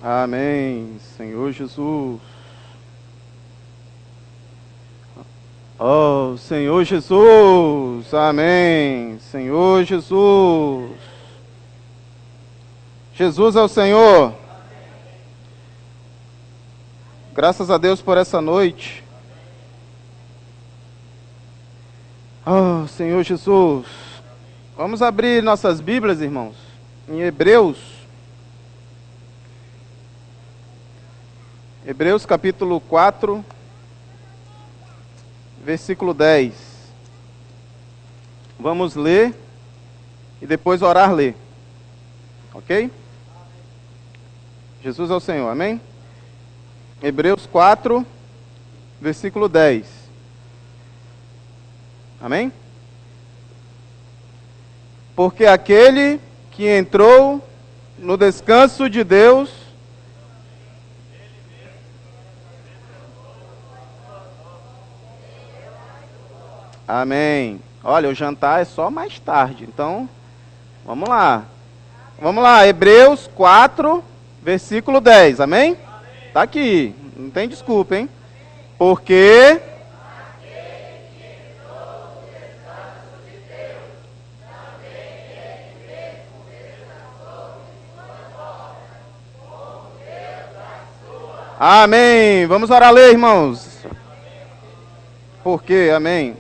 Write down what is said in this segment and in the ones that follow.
Amém, Senhor Jesus. Oh, Senhor Jesus. Amém, Senhor Jesus. Jesus é o Senhor. Graças a Deus por essa noite. Oh, Senhor Jesus. Vamos abrir nossas Bíblias, irmãos, em Hebreus. Hebreus capítulo 4, versículo 10. Vamos ler e depois orar ler. Ok? Jesus é o Senhor, amém? Hebreus 4, versículo 10. Amém? Porque aquele que entrou no descanso de Deus, amém. Olha, o jantar é só mais tarde, então, vamos lá. Vamos lá, Hebreus 4, versículo 10, amém? Tá aqui, não tem desculpa, hein? Porque amém. Vamos orar, ler, irmãos. Por quê? Amém.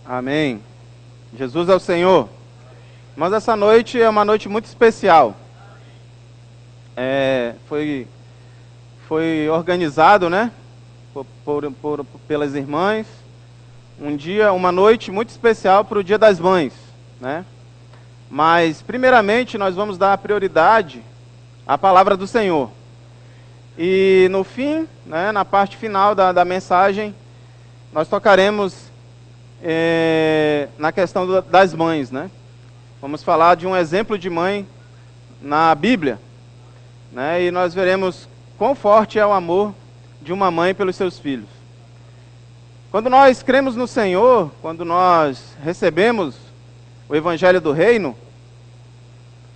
Amém. Jesus é o Senhor. Mas essa noite é uma noite muito especial. Foi organizado, né, pelas irmãs, uma noite muito especial para o Dia das Mães, né? Mas, primeiramente, nós vamos dar prioridade à palavra do Senhor. E no fim, né, na parte final da mensagem, nós tocaremos na questão das mães, né? Vamos falar de um exemplo de mãe na Bíblia, né? E nós veremos quão forte é o amor de uma mãe pelos seus filhos. Quando nós cremos no Senhor, quando nós recebemos o Evangelho do Reino,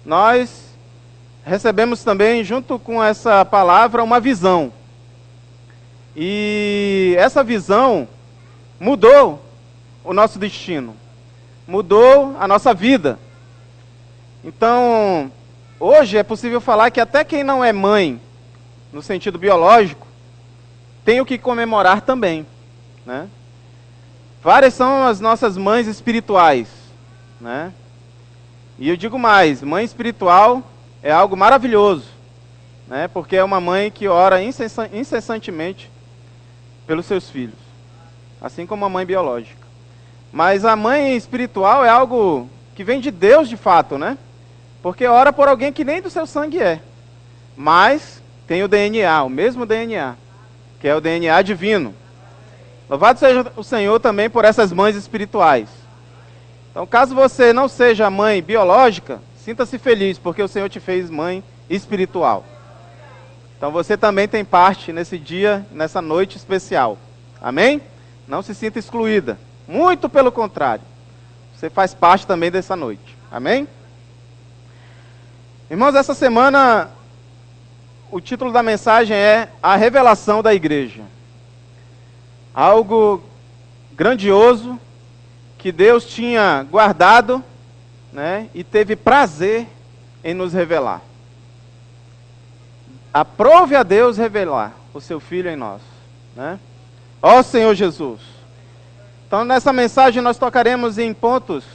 nós recebemos também, junto com essa palavra, uma visão. E essa visão mudou o nosso destino, mudou a nossa vida. Então, hoje é possível falar que até quem não é mãe, no sentido biológico, tem o que comemorar também, né? Várias são as nossas mães espirituais, né? E eu digo mais, mãe espiritual é algo maravilhoso, né? Porque é uma mãe que ora incessantemente pelos seus filhos, assim como a mãe biológica. Mas a mãe espiritual é algo que vem de Deus de fato, né? Porque ora por alguém que nem do seu sangue é. Mas tem o DNA, o mesmo DNA, que é o DNA divino. Louvado seja o Senhor também por essas mães espirituais. Então, caso você não seja mãe biológica, sinta-se feliz, porque o Senhor te fez mãe espiritual. Então você também tem parte nesse dia, nessa noite especial. Amém? Não se sinta excluída. Muito pelo contrário, você faz parte também dessa noite. Amém? Irmãos, essa semana o título da mensagem é A Revelação da Igreja. Algo grandioso que Deus tinha guardado, né, e teve prazer em nos revelar. Aprove a Deus revelar o seu Filho em nós, né? Ó Senhor Jesus. Então, nessa mensagem nós tocaremos em pontos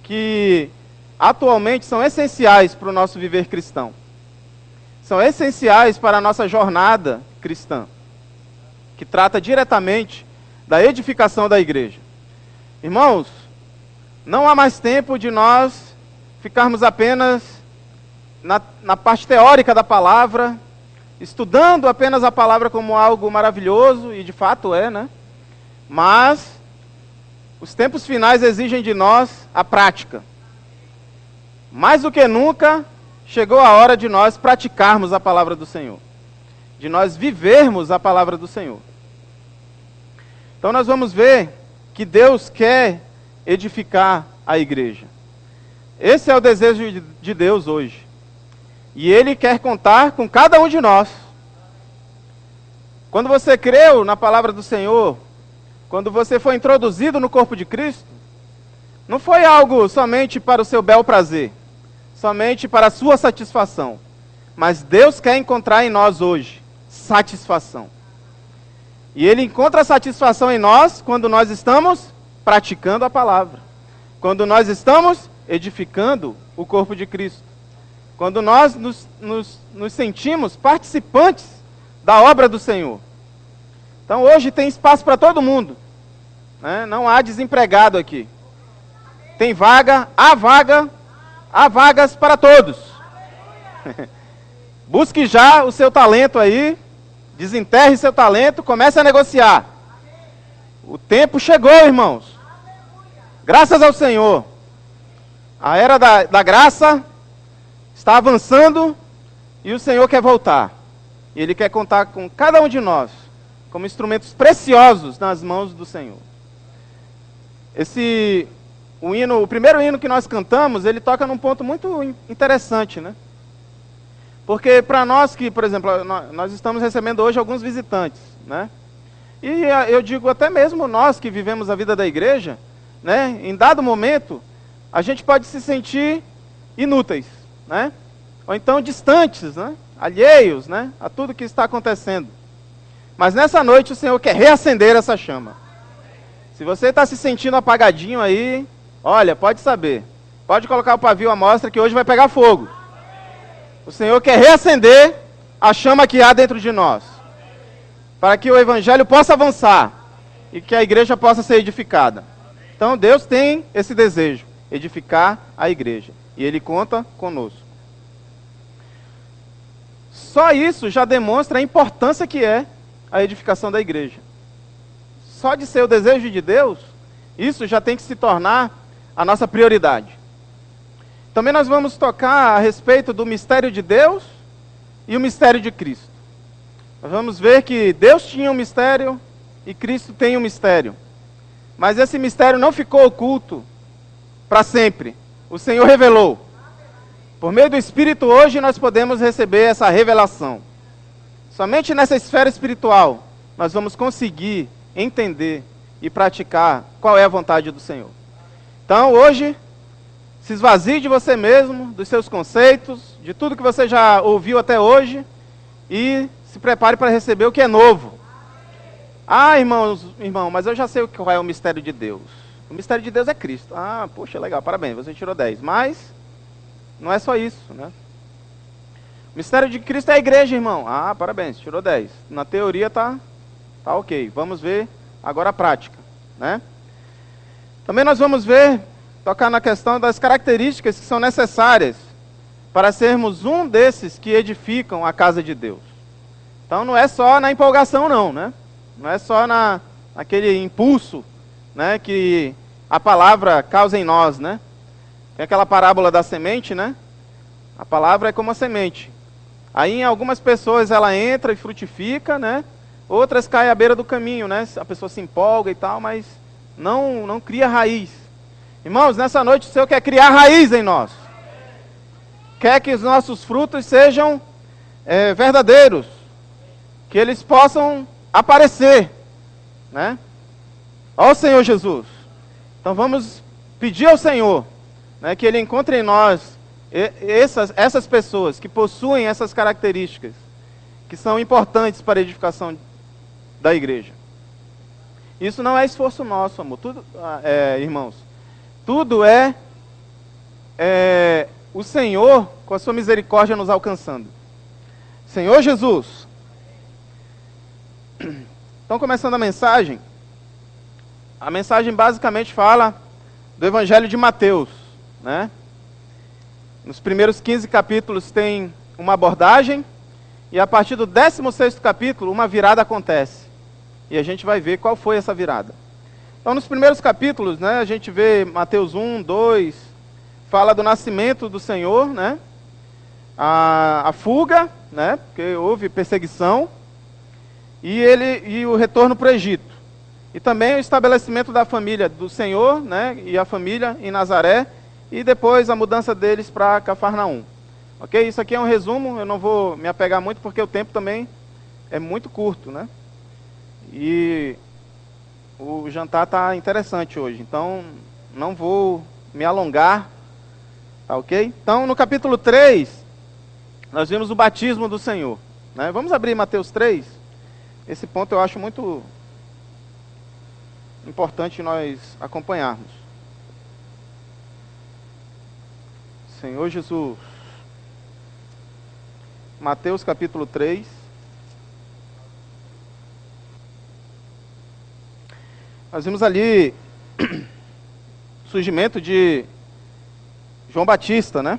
que atualmente são essenciais para o nosso viver cristão. São essenciais para a nossa jornada cristã, que trata diretamente da edificação da igreja. Irmãos, não há mais tempo de nós ficarmos apenas na parte teórica da palavra, estudando apenas a palavra como algo maravilhoso, e de fato é, né? Mas os tempos finais exigem de nós a prática. Mais do que nunca, chegou a hora de nós praticarmos a palavra do Senhor, de nós vivermos a palavra do Senhor. Então nós vamos ver que Deus quer edificar a igreja. Esse é o desejo de Deus hoje. E Ele quer contar com cada um de nós. Quando você creu na palavra do Senhor, quando você foi introduzido no corpo de Cristo, não foi algo somente para o seu bel prazer, somente para a sua satisfação. Mas Deus quer encontrar em nós hoje satisfação. E Ele encontra satisfação em nós quando nós estamos praticando a palavra. Quando nós estamos edificando o corpo de Cristo. Quando nós nos sentimos participantes da obra do Senhor. Então hoje tem espaço para todo mundo, né? Não há desempregado aqui. Tem vaga, há vagas para todos. Busque já o seu talento aí, desenterre seu talento, comece a negociar. O tempo chegou, irmãos. Graças ao Senhor. A era da graça está avançando e o Senhor quer voltar. E Ele quer contar com cada um de nós como instrumentos preciosos nas mãos do Senhor. O primeiro hino que nós cantamos, ele toca num ponto muito interessante, né? Porque para nós que, por exemplo, nós estamos recebendo hoje alguns visitantes, né? E eu digo até mesmo nós que vivemos a vida da igreja, né? Em dado momento, a gente pode se sentir inúteis, né? Ou então distantes, né? Alheios, né? A tudo que está acontecendo. Mas nessa noite o Senhor quer reacender essa chama. Se você está se sentindo apagadinho aí, olha, pode saber. Pode colocar o pavio à mostra que hoje vai pegar fogo. O Senhor quer reacender a chama que há dentro de nós. Para que o Evangelho possa avançar. E que a igreja possa ser edificada. Então Deus tem esse desejo. Edificar a igreja. E Ele conta conosco. Só isso já demonstra a importância que é a edificação da igreja. Só de ser o desejo de Deus, isso já tem que se tornar a nossa prioridade. Também nós vamos tocar a respeito do mistério de Deus e o mistério de Cristo. Nós vamos ver que Deus tinha um mistério e Cristo tem um mistério. Mas esse mistério não ficou oculto para sempre. O Senhor revelou. Por meio do Espírito, hoje nós podemos receber essa revelação. Somente nessa esfera espiritual, nós vamos conseguir entender e praticar qual é a vontade do Senhor. Então, hoje, se esvazie de você mesmo, dos seus conceitos, de tudo que você já ouviu até hoje, e se prepare para receber o que é novo. Ah, irmão, mas eu já sei qual é o mistério de Deus. O mistério de Deus é Cristo. Ah, poxa, legal, parabéns, você tirou 10. Mas não é só isso, né? O mistério de Cristo é a igreja, irmão. Ah, parabéns, tirou 10. Na teoria tá ok. Vamos ver agora a prática, né? Também nós vamos tocar na questão das características que são necessárias para sermos um desses que edificam a casa de Deus. Então não é só na empolgação não, né? Não é só naquele impulso, né, que a palavra causa em nós, né? Tem aquela parábola da semente, né? A palavra é como a semente. Aí em algumas pessoas ela entra e frutifica, né? Outras caem à beira do caminho, né? A pessoa se empolga e tal, mas não cria raiz. Irmãos, nessa noite o Senhor quer criar raiz em nós. Quer que os nossos frutos sejam verdadeiros. Que eles possam aparecer, né? Ó Senhor Jesus. Então vamos pedir ao Senhor, né, que Ele encontre em nós essas pessoas que possuem essas características, que são importantes para a edificação da igreja. Isso não é esforço nosso, amor. Tudo, irmãos. Tudo é o Senhor, com a sua misericórdia, nos alcançando. Senhor Jesus. Então, começando a mensagem basicamente fala do Evangelho de Mateus, né? Nos primeiros 15 capítulos tem uma abordagem, E a partir do 16º capítulo, uma virada acontece. E a gente vai ver qual foi essa virada. Então, nos primeiros capítulos, né, a gente vê Mateus 1, 2, fala do nascimento do Senhor, né, a fuga, né, porque houve perseguição, e o retorno para o Egito. E também o estabelecimento da família do Senhor, né, e a família em Nazaré, e depois a mudança deles para Cafarnaum. Ok? Isso aqui é um resumo, eu não vou me apegar muito porque o tempo também é muito curto, né? E o jantar está interessante hoje, então não vou me alongar, tá ok? Então no capítulo 3, nós vimos o batismo do Senhor, né? Vamos abrir Mateus 3, esse ponto eu acho muito importante nós acompanharmos. Senhor Jesus. Mateus capítulo 3. Nós vimos ali o surgimento de João Batista, né?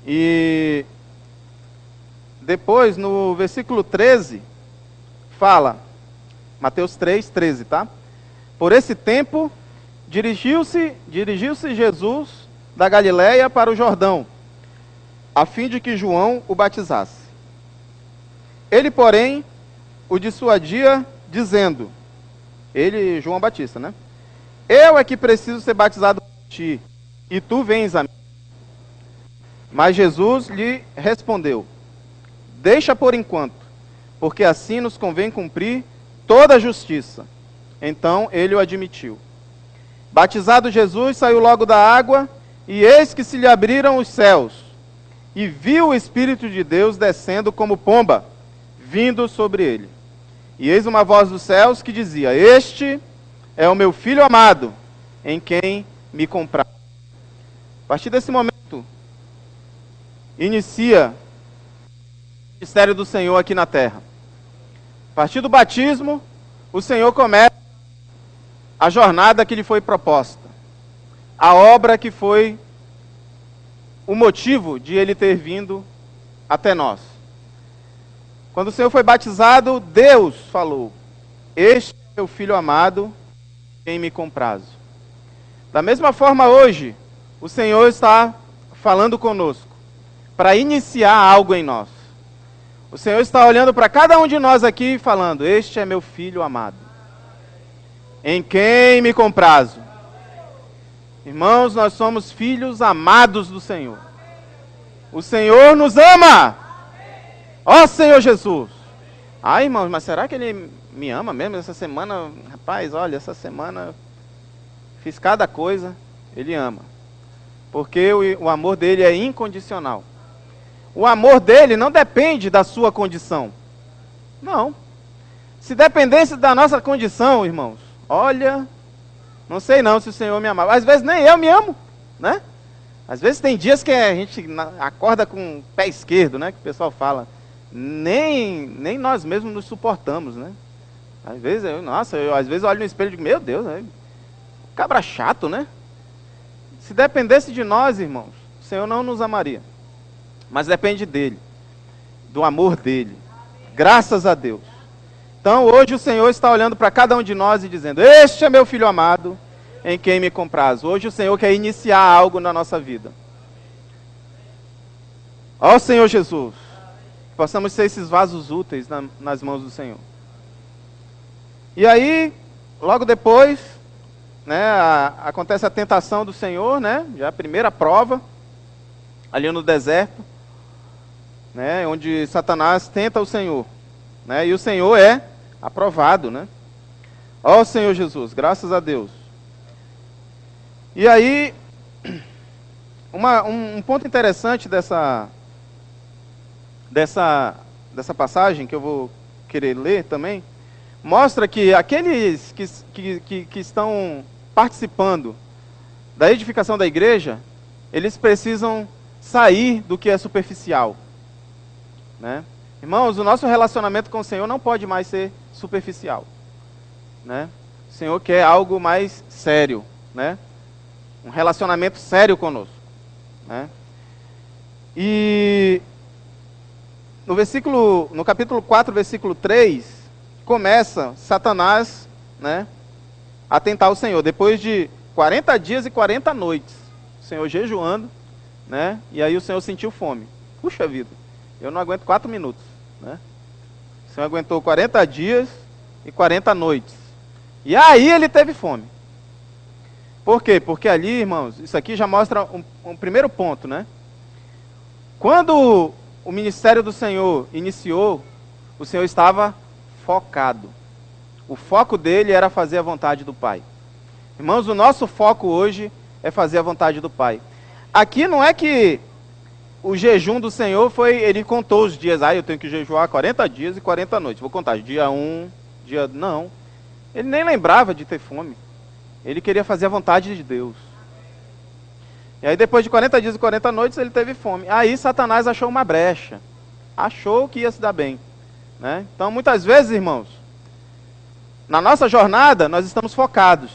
E depois, no versículo 13, fala, Mateus 3, 13, tá? Por esse tempo, dirigiu-se Jesus da Galiléia para o Jordão, a fim de que João o batizasse. Ele, porém, o dissuadia, dizendo, ele, João Batista, né? Eu é que preciso ser batizado por ti, e tu vens a mim. Mas Jesus lhe respondeu, deixa por enquanto, porque assim nos convém cumprir toda a justiça. Então ele o admitiu. Batizado Jesus, saiu logo da água, e eis que se lhe abriram os céus, e viu o Espírito de Deus descendo como pomba, vindo sobre ele. E eis uma voz dos céus que dizia, este é o meu Filho amado, em quem me comprazo. A partir desse momento, inicia o ministério do Senhor aqui na terra. A partir do batismo, o Senhor começa a jornada que lhe foi proposta. A obra que foi o motivo de ele ter vindo até nós. Quando o Senhor foi batizado, Deus falou, este é meu Filho amado, em quem me comprazo. Da mesma forma hoje, o Senhor está falando conosco, para iniciar algo em nós. O Senhor está olhando para cada um de nós aqui e falando, este é meu Filho amado, em quem me comprazo. Irmãos, nós somos filhos amados do Senhor. O Senhor nos ama. Ó Senhor Jesus. Ai, irmãos, mas será que Ele me ama mesmo? Essa semana, rapaz, olha, essa semana fiz cada coisa. Ele ama. Porque o amor dele é incondicional. O amor dele não depende da sua condição. Não. Se dependesse da nossa condição, irmãos, olha, não sei não se o Senhor me amava. Às vezes nem eu me amo, né? Às vezes tem dias que a gente acorda com o pé esquerdo, né? Que o pessoal fala. Nem nós mesmos nos suportamos, né? Às vezes, às vezes eu olho no espelho e digo, meu Deus, né? Cabra chato, né? Se dependesse de nós, irmãos, o Senhor não nos amaria. Mas depende dele, do amor dele. Graças a Deus. Então hoje o Senhor está olhando para cada um de nós e dizendo, este é meu Filho amado, em quem me comprazo. Hoje o Senhor quer iniciar algo na nossa vida. Ó Senhor Jesus, que possamos ser esses vasos úteis nas mãos do Senhor. E aí, logo depois, né, acontece a tentação do Senhor, né, já a primeira prova, ali no deserto, né, onde Satanás tenta o Senhor, né, e o Senhor é aprovado, né. Ó Senhor Jesus, graças a Deus. E aí, um ponto interessante dessa passagem, que eu vou querer ler também, mostra que aqueles que estão participando da edificação da igreja, eles precisam sair do que é superficial, né? Irmãos, o nosso relacionamento com o Senhor não pode mais ser superficial, né? O Senhor quer algo mais sério, né? Um relacionamento sério conosco, né? E no capítulo 4, versículo 3, começa Satanás, né, a tentar o Senhor. Depois de 40 dias e 40 noites, o Senhor jejuando, né, e aí o Senhor sentiu fome. Puxa vida, eu não aguento 4 minutos. Né? O Senhor aguentou 40 dias e 40 noites. E aí ele teve fome. Por quê? Porque ali, irmãos, isso aqui já mostra um primeiro ponto, né? Quando o ministério do Senhor iniciou, o Senhor estava focado. O foco dele era fazer a vontade do Pai. Irmãos, o nosso foco hoje é fazer a vontade do Pai. Aqui não é que o jejum do Senhor foi, ele contou os dias. Eu tenho que jejuar 40 dias e 40 noites. Vou contar, dia 1, dia... Não. Ele nem lembrava de ter fome. Ele queria fazer a vontade de Deus. E aí depois de 40 dias e 40 noites ele teve fome. Aí Satanás achou uma brecha. Achou que ia se dar bem. Né? Então muitas vezes, irmãos, na nossa jornada nós estamos focados.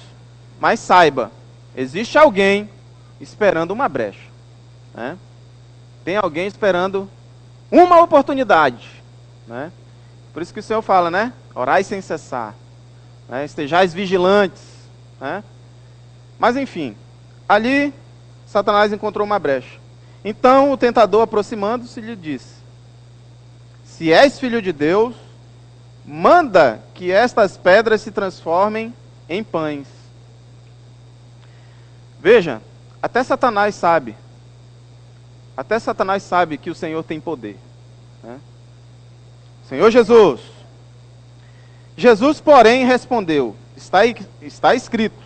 Mas saiba, existe alguém esperando uma brecha. Né? Tem alguém esperando uma oportunidade. Né? Por isso que o Senhor fala, né? Orai sem cessar. Né? Estejais vigilantes. Né? Mas enfim, ali Satanás encontrou uma brecha. Então o tentador, aproximando-se, lhe disse: se és filho de Deus, manda que estas pedras se transformem em pães. Veja, até Satanás sabe que o Senhor tem poder. Né? Senhor Jesus. Jesus, porém, respondeu: está escrito,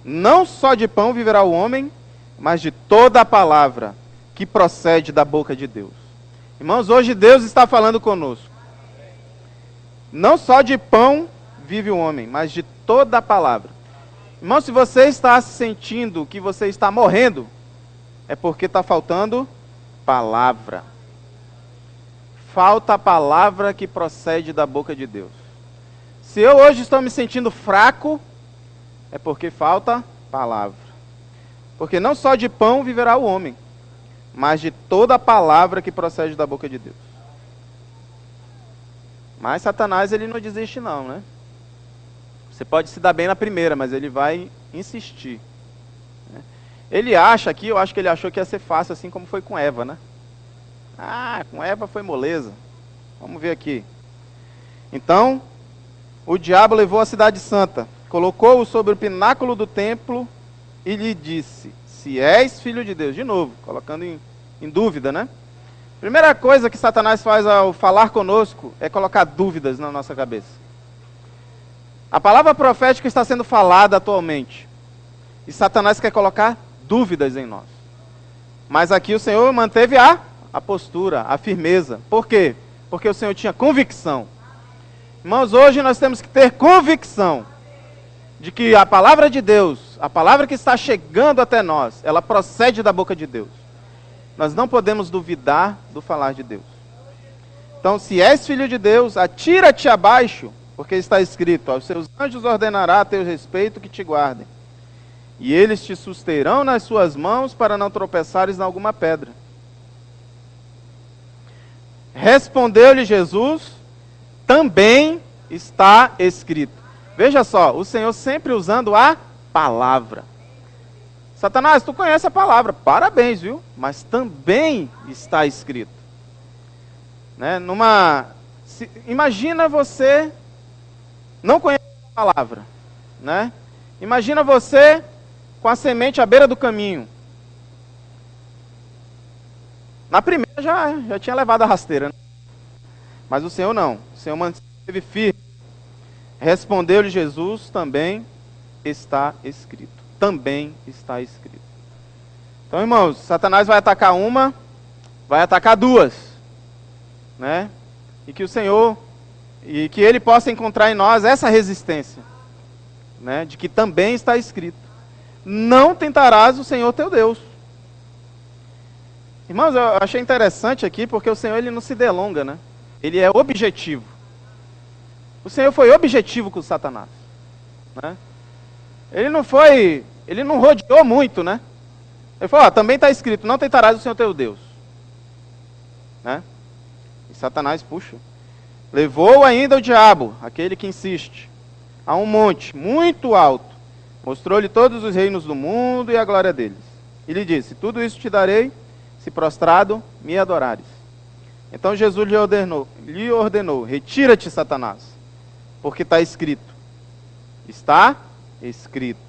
não só de pão viverá o homem, mas de toda a palavra que procede da boca de Deus. Irmãos, hoje Deus está falando conosco. Não só de pão vive o homem, mas de toda a palavra. Irmão, se você está sentindo que você está morrendo, é porque está faltando palavra. Falta a palavra que procede da boca de Deus. Se eu hoje estou me sentindo fraco, é porque falta palavra. Porque não só de pão viverá o homem, mas de toda a palavra que procede da boca de Deus. Mas Satanás, ele não desiste não, né? Você pode se dar bem na primeira, mas ele vai insistir. Né? Ele acha aqui, eu acho que ele achou que ia ser fácil, assim como foi com Eva, né? Com Eva foi moleza. Vamos ver aqui. Então, o diabo levou a cidade santa, colocou-o sobre o pináculo do templo e lhe disse: se és filho de Deus. De novo, colocando em dúvida, né? Primeira coisa que Satanás faz ao falar conosco é colocar dúvidas na nossa cabeça. A palavra profética está sendo falada atualmente. E Satanás quer colocar dúvidas em nós. Mas aqui o Senhor manteve a postura, a firmeza. Por quê? Porque o Senhor tinha convicção. Irmãos, hoje nós temos que ter convicção de que a palavra de Deus, a palavra que está chegando até nós, ela procede da boca de Deus. Nós não podemos duvidar do falar de Deus. Então, se és filho de Deus, atira-te abaixo, porque está escrito: aos seus anjos ordenará a teu respeito que te guardem. E eles te susterão nas suas mãos para não tropeçares em alguma pedra. Respondeu-lhe Jesus: também está escrito. Veja só, o Senhor sempre usando a palavra. Satanás, tu conhece a palavra, parabéns, viu? Mas também está escrito. Né? Imagina você não conhece a palavra. Né? Imagina você com a semente à beira do caminho. Na primeira já tinha levado a rasteira. Né? Mas o Senhor não. O Senhor manteve firme. Respondeu-lhe Jesus: também está escrito. Também está escrito. Então, irmãos, Satanás vai atacar uma, vai atacar duas. Né? E que o Senhor, e que Ele possa encontrar em nós essa resistência. Né? De que também está escrito: não tentarás o Senhor teu Deus. Irmãos, eu achei interessante aqui, porque o Senhor, ele não se delonga, né? Ele é objetivo. O Senhor foi objetivo com Satanás. Né? Ele não rodeou muito, né? Ele falou: também está escrito: não tentarás o Senhor teu Deus. Né? E Satanás puxa. Levou ainda o diabo, aquele que insiste, a um monte muito alto. Mostrou-lhe todos os reinos do mundo e a glória deles. E lhe disse: tudo isso te darei, se prostrado me adorares. Então Jesus lhe ordenou: retira-te, Satanás, porque está escrito. Está escrito: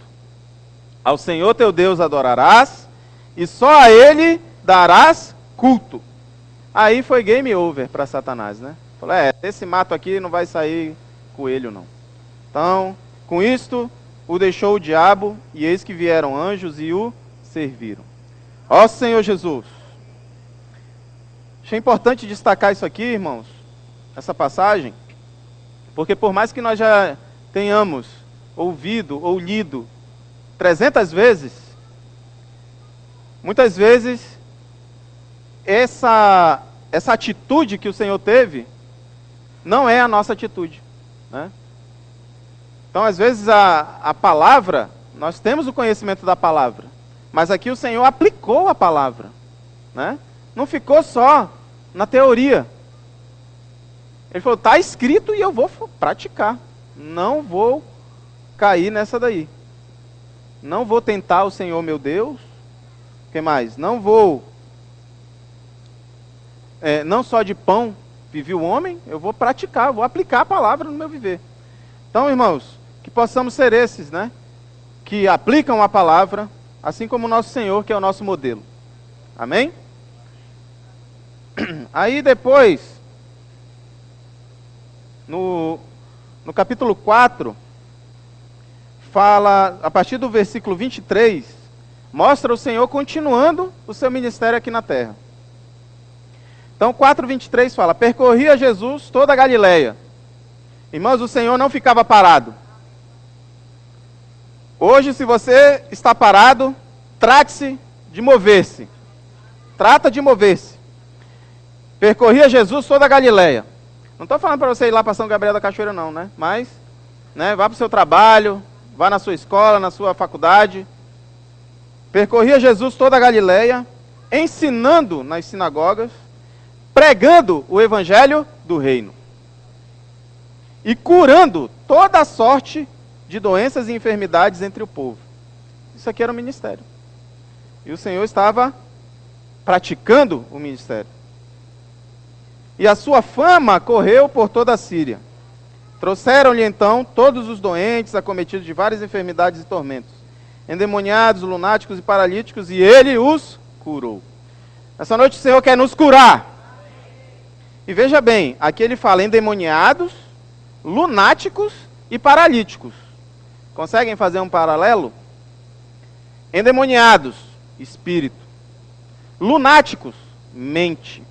ao Senhor teu Deus adorarás, e só a Ele darás culto. Aí foi game over para Satanás, né? Falou: esse mato aqui não vai sair coelho, não. Então, com isto, o deixou o diabo, e eis que vieram anjos e o serviram. Ó Senhor Jesus! Achei importante destacar isso aqui, irmãos, essa passagem, porque por mais que nós já tenhamos ouvido ou lido 300 vezes, muitas vezes essa atitude que o Senhor teve não é a nossa atitude, né? Então, às vezes, a palavra, nós temos o conhecimento da palavra, mas aqui o Senhor aplicou a palavra, né? Não ficou só na teoria. Ele falou: está escrito e eu vou praticar. Não vou cair nessa daí. Não vou tentar o Senhor meu Deus. O que mais? Não vou... não só de pão vive o homem, eu vou praticar, vou aplicar a palavra no meu viver. Então, irmãos, que possamos ser esses, né? Que aplicam a palavra, assim como o nosso Senhor, que é o nosso modelo. Amém? Aí depois, no capítulo 4, fala, a partir do versículo 23, mostra o Senhor continuando o seu ministério aqui na terra. Então 4:23 fala: percorria Jesus toda a Galileia. Irmãos, o Senhor não ficava parado. Hoje, se você está parado, trate-se de mover-se. Trata de mover-se. Percorria Jesus toda a Galileia. Não estou falando para você ir lá para São Gabriel da Cachoeira não, né? Mas, né, vá para o seu trabalho, vá na sua escola, na sua faculdade. Percorria Jesus toda a Galileia, ensinando nas sinagogas, pregando o evangelho do reino e curando toda a sorte de doenças e enfermidades entre o povo. Isso aqui era o ministério. E o Senhor estava praticando o ministério. E a sua fama correu por toda a Síria. Trouxeram-lhe então todos os doentes, acometidos de várias enfermidades e tormentos, endemoniados, lunáticos e paralíticos, e ele os curou. Essa noite o Senhor quer nos curar. E veja bem, aqui ele fala endemoniados, lunáticos e paralíticos. Conseguem fazer um paralelo? Endemoniados, espírito. Lunáticos, mente.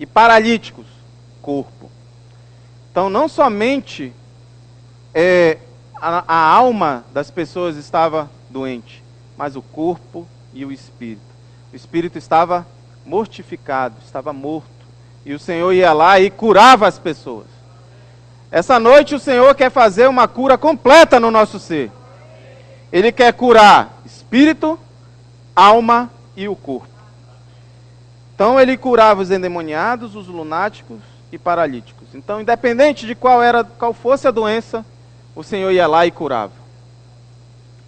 E paralíticos, corpo. Então não somente a alma das pessoas estava doente, mas o corpo e o espírito. O espírito estava mortificado, estava morto. E o Senhor ia lá e curava as pessoas. Essa noite o Senhor quer fazer uma cura completa no nosso ser. Ele quer curar espírito, alma e o corpo. Então ele curava os endemoniados, os lunáticos e paralíticos. Então, independente de qual fosse a doença, o Senhor ia lá e curava.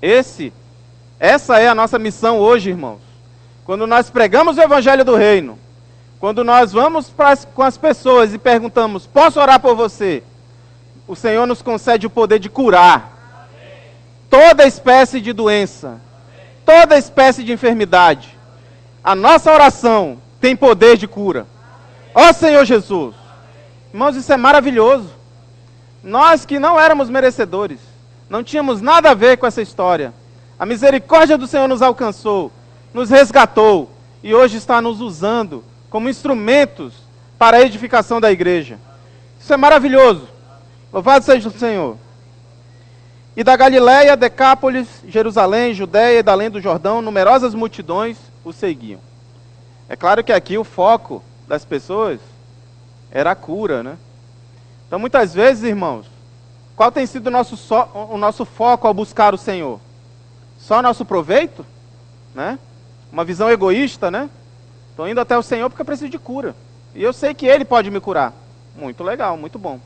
Essa é a nossa missão hoje, irmãos. Quando nós pregamos o evangelho do reino, quando nós vamos com as pessoas e perguntamos: posso orar por você? O Senhor nos concede o poder de curar toda espécie de doença, toda espécie de enfermidade. A nossa oração tem poder de cura. Ó Senhor Jesus! Irmãos, isso é maravilhoso. Nós que não éramos merecedores, não tínhamos nada a ver com essa história. A misericórdia do Senhor nos alcançou, nos resgatou e hoje está nos usando como instrumentos para a edificação da igreja. Isso é maravilhoso. Louvado seja o Senhor. E da Galileia, Decápolis, Jerusalém, Judeia e da além do Jordão, numerosas multidões o seguiam. É claro que aqui o foco das pessoas era a cura, né? Então muitas vezes, irmãos, qual tem sido o nosso foco ao buscar o Senhor? Só nosso proveito? Né? Uma visão egoísta, né? Estou indo até o Senhor porque eu preciso de cura. E eu sei que Ele pode me curar. Muito legal, muito bom.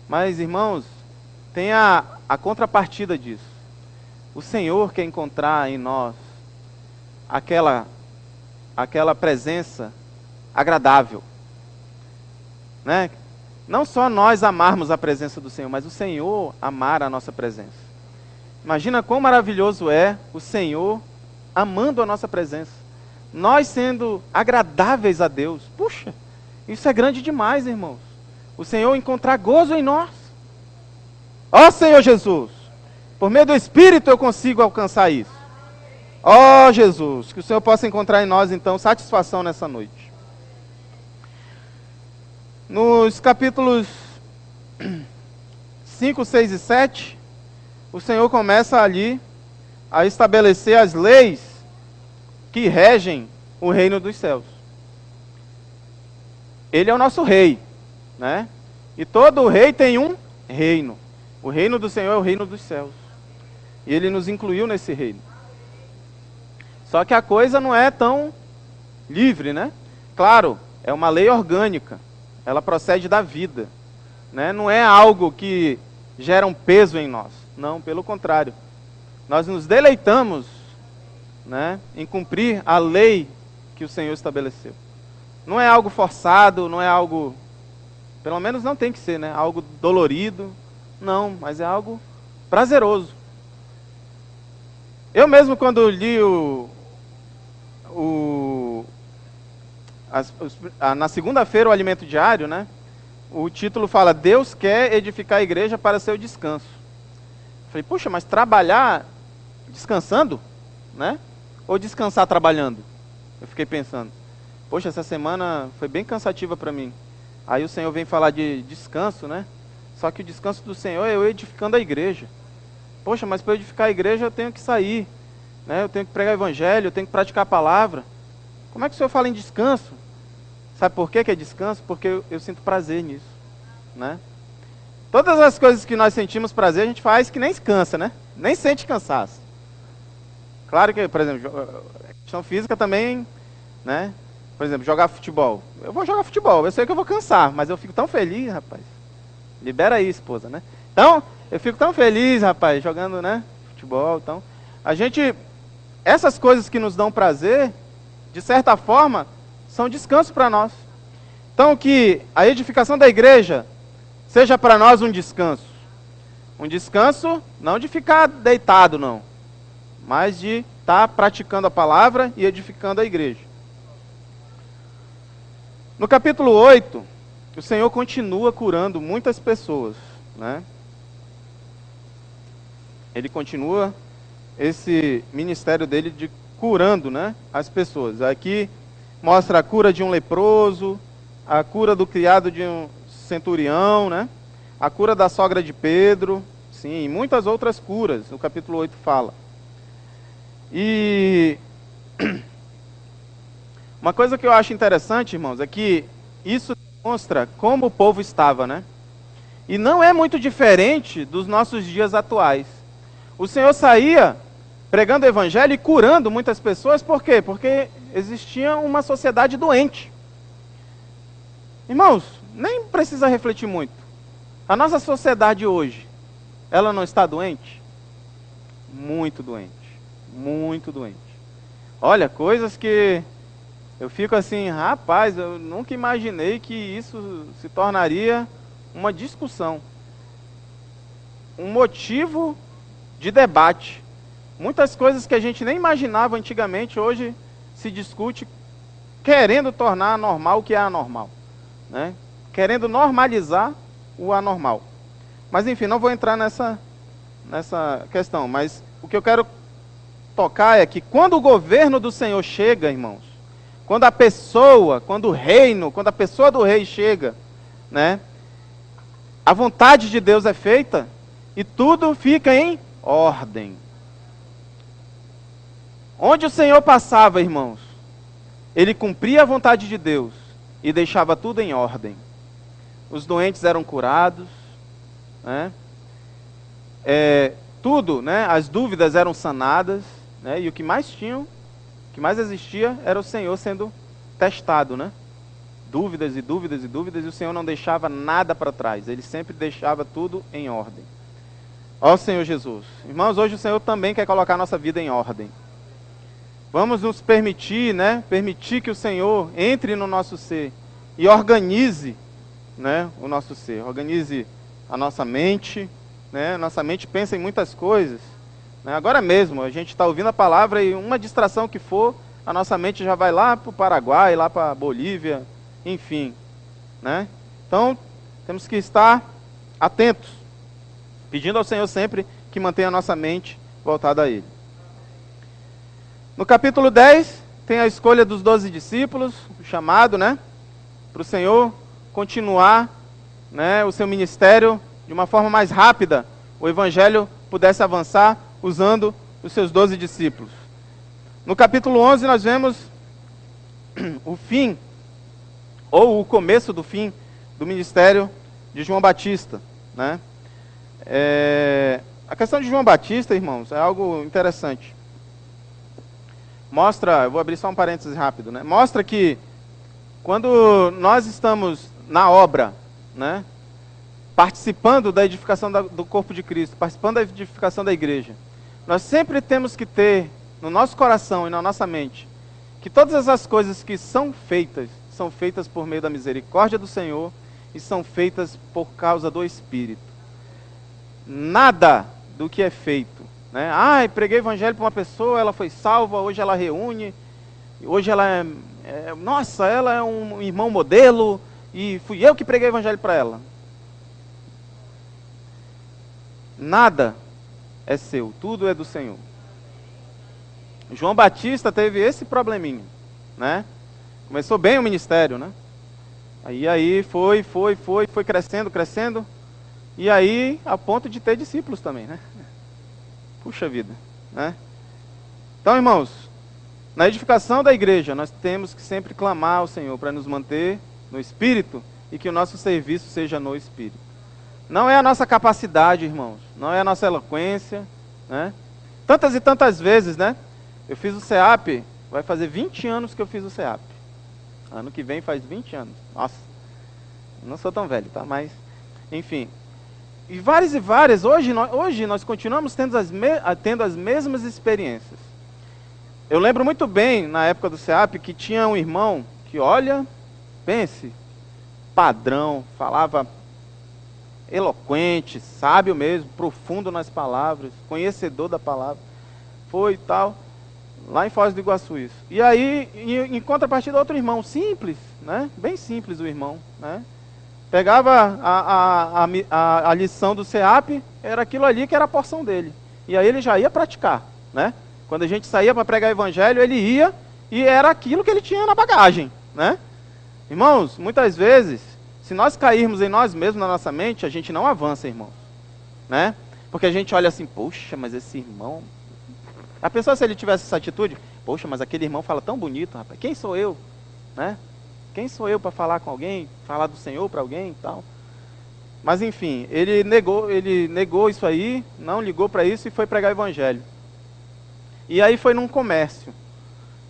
Mas, irmãos, tem a contrapartida disso. O Senhor quer encontrar em nós aquela presença agradável, né? Não só nós amarmos a presença do Senhor, mas o Senhor amar a nossa presença. Imagina quão maravilhoso é o Senhor amando a nossa presença. Nós sendo agradáveis a Deus. Puxa, isso é grande demais, irmãos. O Senhor encontrar gozo em nós. Ó Senhor Jesus, por meio do Espírito eu consigo alcançar isso. Ó Jesus, que o Senhor possa encontrar em nós então satisfação nessa noite. Nos capítulos 5, 6 e 7, o Senhor começa ali a estabelecer as leis que regem o reino dos céus. Ele é o nosso rei, né? E todo rei tem um reino. O reino do Senhor é o reino dos céus. E Ele nos incluiu nesse reino. Só que a coisa não é tão livre, né? Claro, é uma lei orgânica. Ela procede da vida, né? Não é algo que gera um peso em nós. Não, pelo contrário. Nós nos deleitamos, né, em cumprir a lei que o Senhor estabeleceu. Não é algo forçado, não é algo, pelo menos não tem que ser, né? Algo dolorido. Não, mas é algo prazeroso. Eu mesmo quando li na segunda-feira o alimento diário, né? O título fala: Deus quer edificar a igreja para seu descanso. Falei, puxa, mas trabalhar descansando, né? Ou descansar trabalhando? Eu fiquei pensando, poxa, essa semana foi bem cansativa para mim. Aí o Senhor vem falar de descanso, né? Só que o descanso do Senhor é eu edificando a igreja. Poxa, mas para edificar a igreja eu tenho que sair, né? Eu tenho que pregar o evangelho, eu tenho que praticar a palavra. Como é que o Senhor fala em descanso? Sabe por que é descanso? Porque eu sinto prazer nisso, né? Todas as coisas que nós sentimos prazer, a gente faz que nem cansa, né? Nem sente cansaço. Claro que, por exemplo, a questão física também, né? Por exemplo, jogar futebol. Eu vou jogar futebol, eu sei que eu vou cansar, mas eu fico tão feliz, rapaz. Libera aí, esposa, né? Então, eu fico tão feliz, rapaz, jogando, né? Futebol, então. Essas coisas que nos dão prazer, de certa forma, são descanso para nós. Então, que a edificação da igreja seja para nós um descanso. Um descanso não de ficar deitado, não. Mas de estar praticando a palavra e edificando a igreja. No capítulo 8, o Senhor continua curando muitas pessoas, né? Ele continua esse ministério dele de curando, né, as pessoas. Aqui mostra a cura de um leproso, a cura do criado de um centurião, né? A cura da sogra de Pedro, sim, e muitas outras curas, o capítulo 8 fala. E uma coisa que eu acho interessante, irmãos, é que isso demonstra como o povo estava, né? E não é muito diferente dos nossos dias atuais. O Senhor saía pregando o evangelho e curando muitas pessoas, por quê? Porque existia uma sociedade doente. Irmãos, nem precisa refletir muito. A nossa sociedade hoje, ela não está doente? Muito doente. Muito doente. Olha, coisas que eu fico assim, rapaz, eu nunca imaginei que isso se tornaria uma discussão. Um motivo de debate. Muitas coisas que a gente nem imaginava antigamente, hoje se discute querendo tornar normal o que é anormal, né? Querendo normalizar o anormal. Mas enfim, não vou entrar nessa questão, mas o que eu quero tocar é que quando o governo do Senhor chega, irmãos, quando a pessoa do rei chega, né? A vontade de Deus é feita e tudo fica em ordem. Onde o Senhor passava, irmãos, ele cumpria a vontade de Deus e deixava tudo em ordem. Os doentes eram curados, né? Tudo, né? As dúvidas eram sanadas, né? E o que mais existia, era o Senhor sendo testado, né? dúvidas e dúvidas e dúvidas, e o Senhor não deixava nada para trás, Ele sempre deixava tudo em ordem. Ó Senhor Jesus. Irmãos, hoje o Senhor também quer colocar a nossa vida em ordem. Vamos nos permitir, né? Permitir que o Senhor entre no nosso ser e organize, né, o nosso ser. Organize a nossa mente, né? Nossa mente pensa em muitas coisas. Né? Agora mesmo, a gente está ouvindo a palavra e uma distração que for, a nossa mente já vai lá para o Paraguai, lá para a Bolívia, enfim. Né? Então, temos que estar atentos, pedindo ao Senhor sempre que mantenha a nossa mente voltada a Ele. No capítulo 10, tem a escolha dos 12 discípulos, o chamado, né, para o Senhor continuar, né, o seu ministério de uma forma mais rápida, o Evangelho pudesse avançar usando os seus 12 discípulos. No capítulo 11, nós vemos o fim, ou o começo do fim, do ministério de João Batista. Né? A questão de João Batista, irmãos, é algo interessante. Mostra, eu vou abrir só um parênteses rápido, né? Mostra que quando nós estamos na obra, né, participando da edificação do corpo de Cristo, participando da edificação da igreja, nós sempre temos que ter no nosso coração e na nossa mente que todas as coisas que são feitas por meio da misericórdia do Senhor e são feitas por causa do Espírito. Nada do que é feito, né? Preguei o evangelho para uma pessoa, ela foi salva, hoje ela reúne, hoje ela ela é um irmão modelo e fui eu que preguei o evangelho para ela. Nada é seu, tudo é do Senhor. João Batista teve esse probleminha, né? Começou bem o ministério, né? Aí foi crescendo, e aí a ponto de ter discípulos também, né? Puxa vida, né? Então, irmãos, na edificação da igreja, nós temos que sempre clamar ao Senhor para nos manter no Espírito e que o nosso serviço seja no Espírito. Não é a nossa capacidade, irmãos, não é a nossa eloquência, né? Tantas e tantas vezes, né? Eu fiz o CEAP, vai fazer 20 anos que eu fiz o CEAP. Ano que vem faz 20 anos. Nossa, não sou tão velho, tá? Mas, enfim. E várias, hoje nós continuamos tendo as mesmas experiências. Eu lembro muito bem, na época do CEAP, que tinha um irmão que, olha, pense, padrão, falava eloquente, sábio mesmo, profundo nas palavras, conhecedor da palavra, foi e tal, lá em Foz do Iguaçu isso. E aí, em contrapartida, outro irmão, simples, né? Bem simples o irmão, né? Pegava a lição do CEAP, era aquilo ali que era a porção dele. E aí ele já ia praticar, né? Quando a gente saía para pregar o evangelho, ele ia e era aquilo que ele tinha na bagagem, né? Irmãos, muitas vezes, se nós cairmos em nós mesmos, na nossa mente, a gente não avança, irmãos, né? Porque a gente olha assim, poxa, mas esse irmão... A pessoa, se ele tivesse essa atitude, poxa, mas aquele irmão fala tão bonito, rapaz, quem sou eu, né? Quem sou eu para falar com alguém, falar do Senhor para alguém e tal? Mas enfim, ele negou isso aí, não ligou para isso e foi pregar o evangelho. E aí foi num comércio,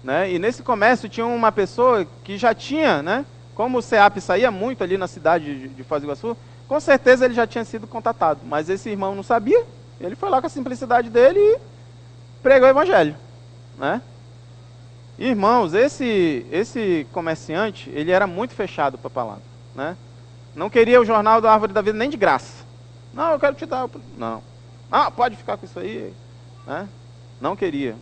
né? E nesse comércio tinha uma pessoa que já tinha, né? Como o CEAP saía muito ali na cidade de Foz do Iguaçu, com certeza ele já tinha sido contatado. Mas esse irmão não sabia, ele foi lá com a simplicidade dele e pregou o evangelho, né? Irmãos, esse comerciante, ele era muito fechado para a palavra, né? Não queria o jornal da Árvore da Vida nem de graça. Não, eu quero te dar. Não. Ah, pode ficar com isso aí, né? Não queria.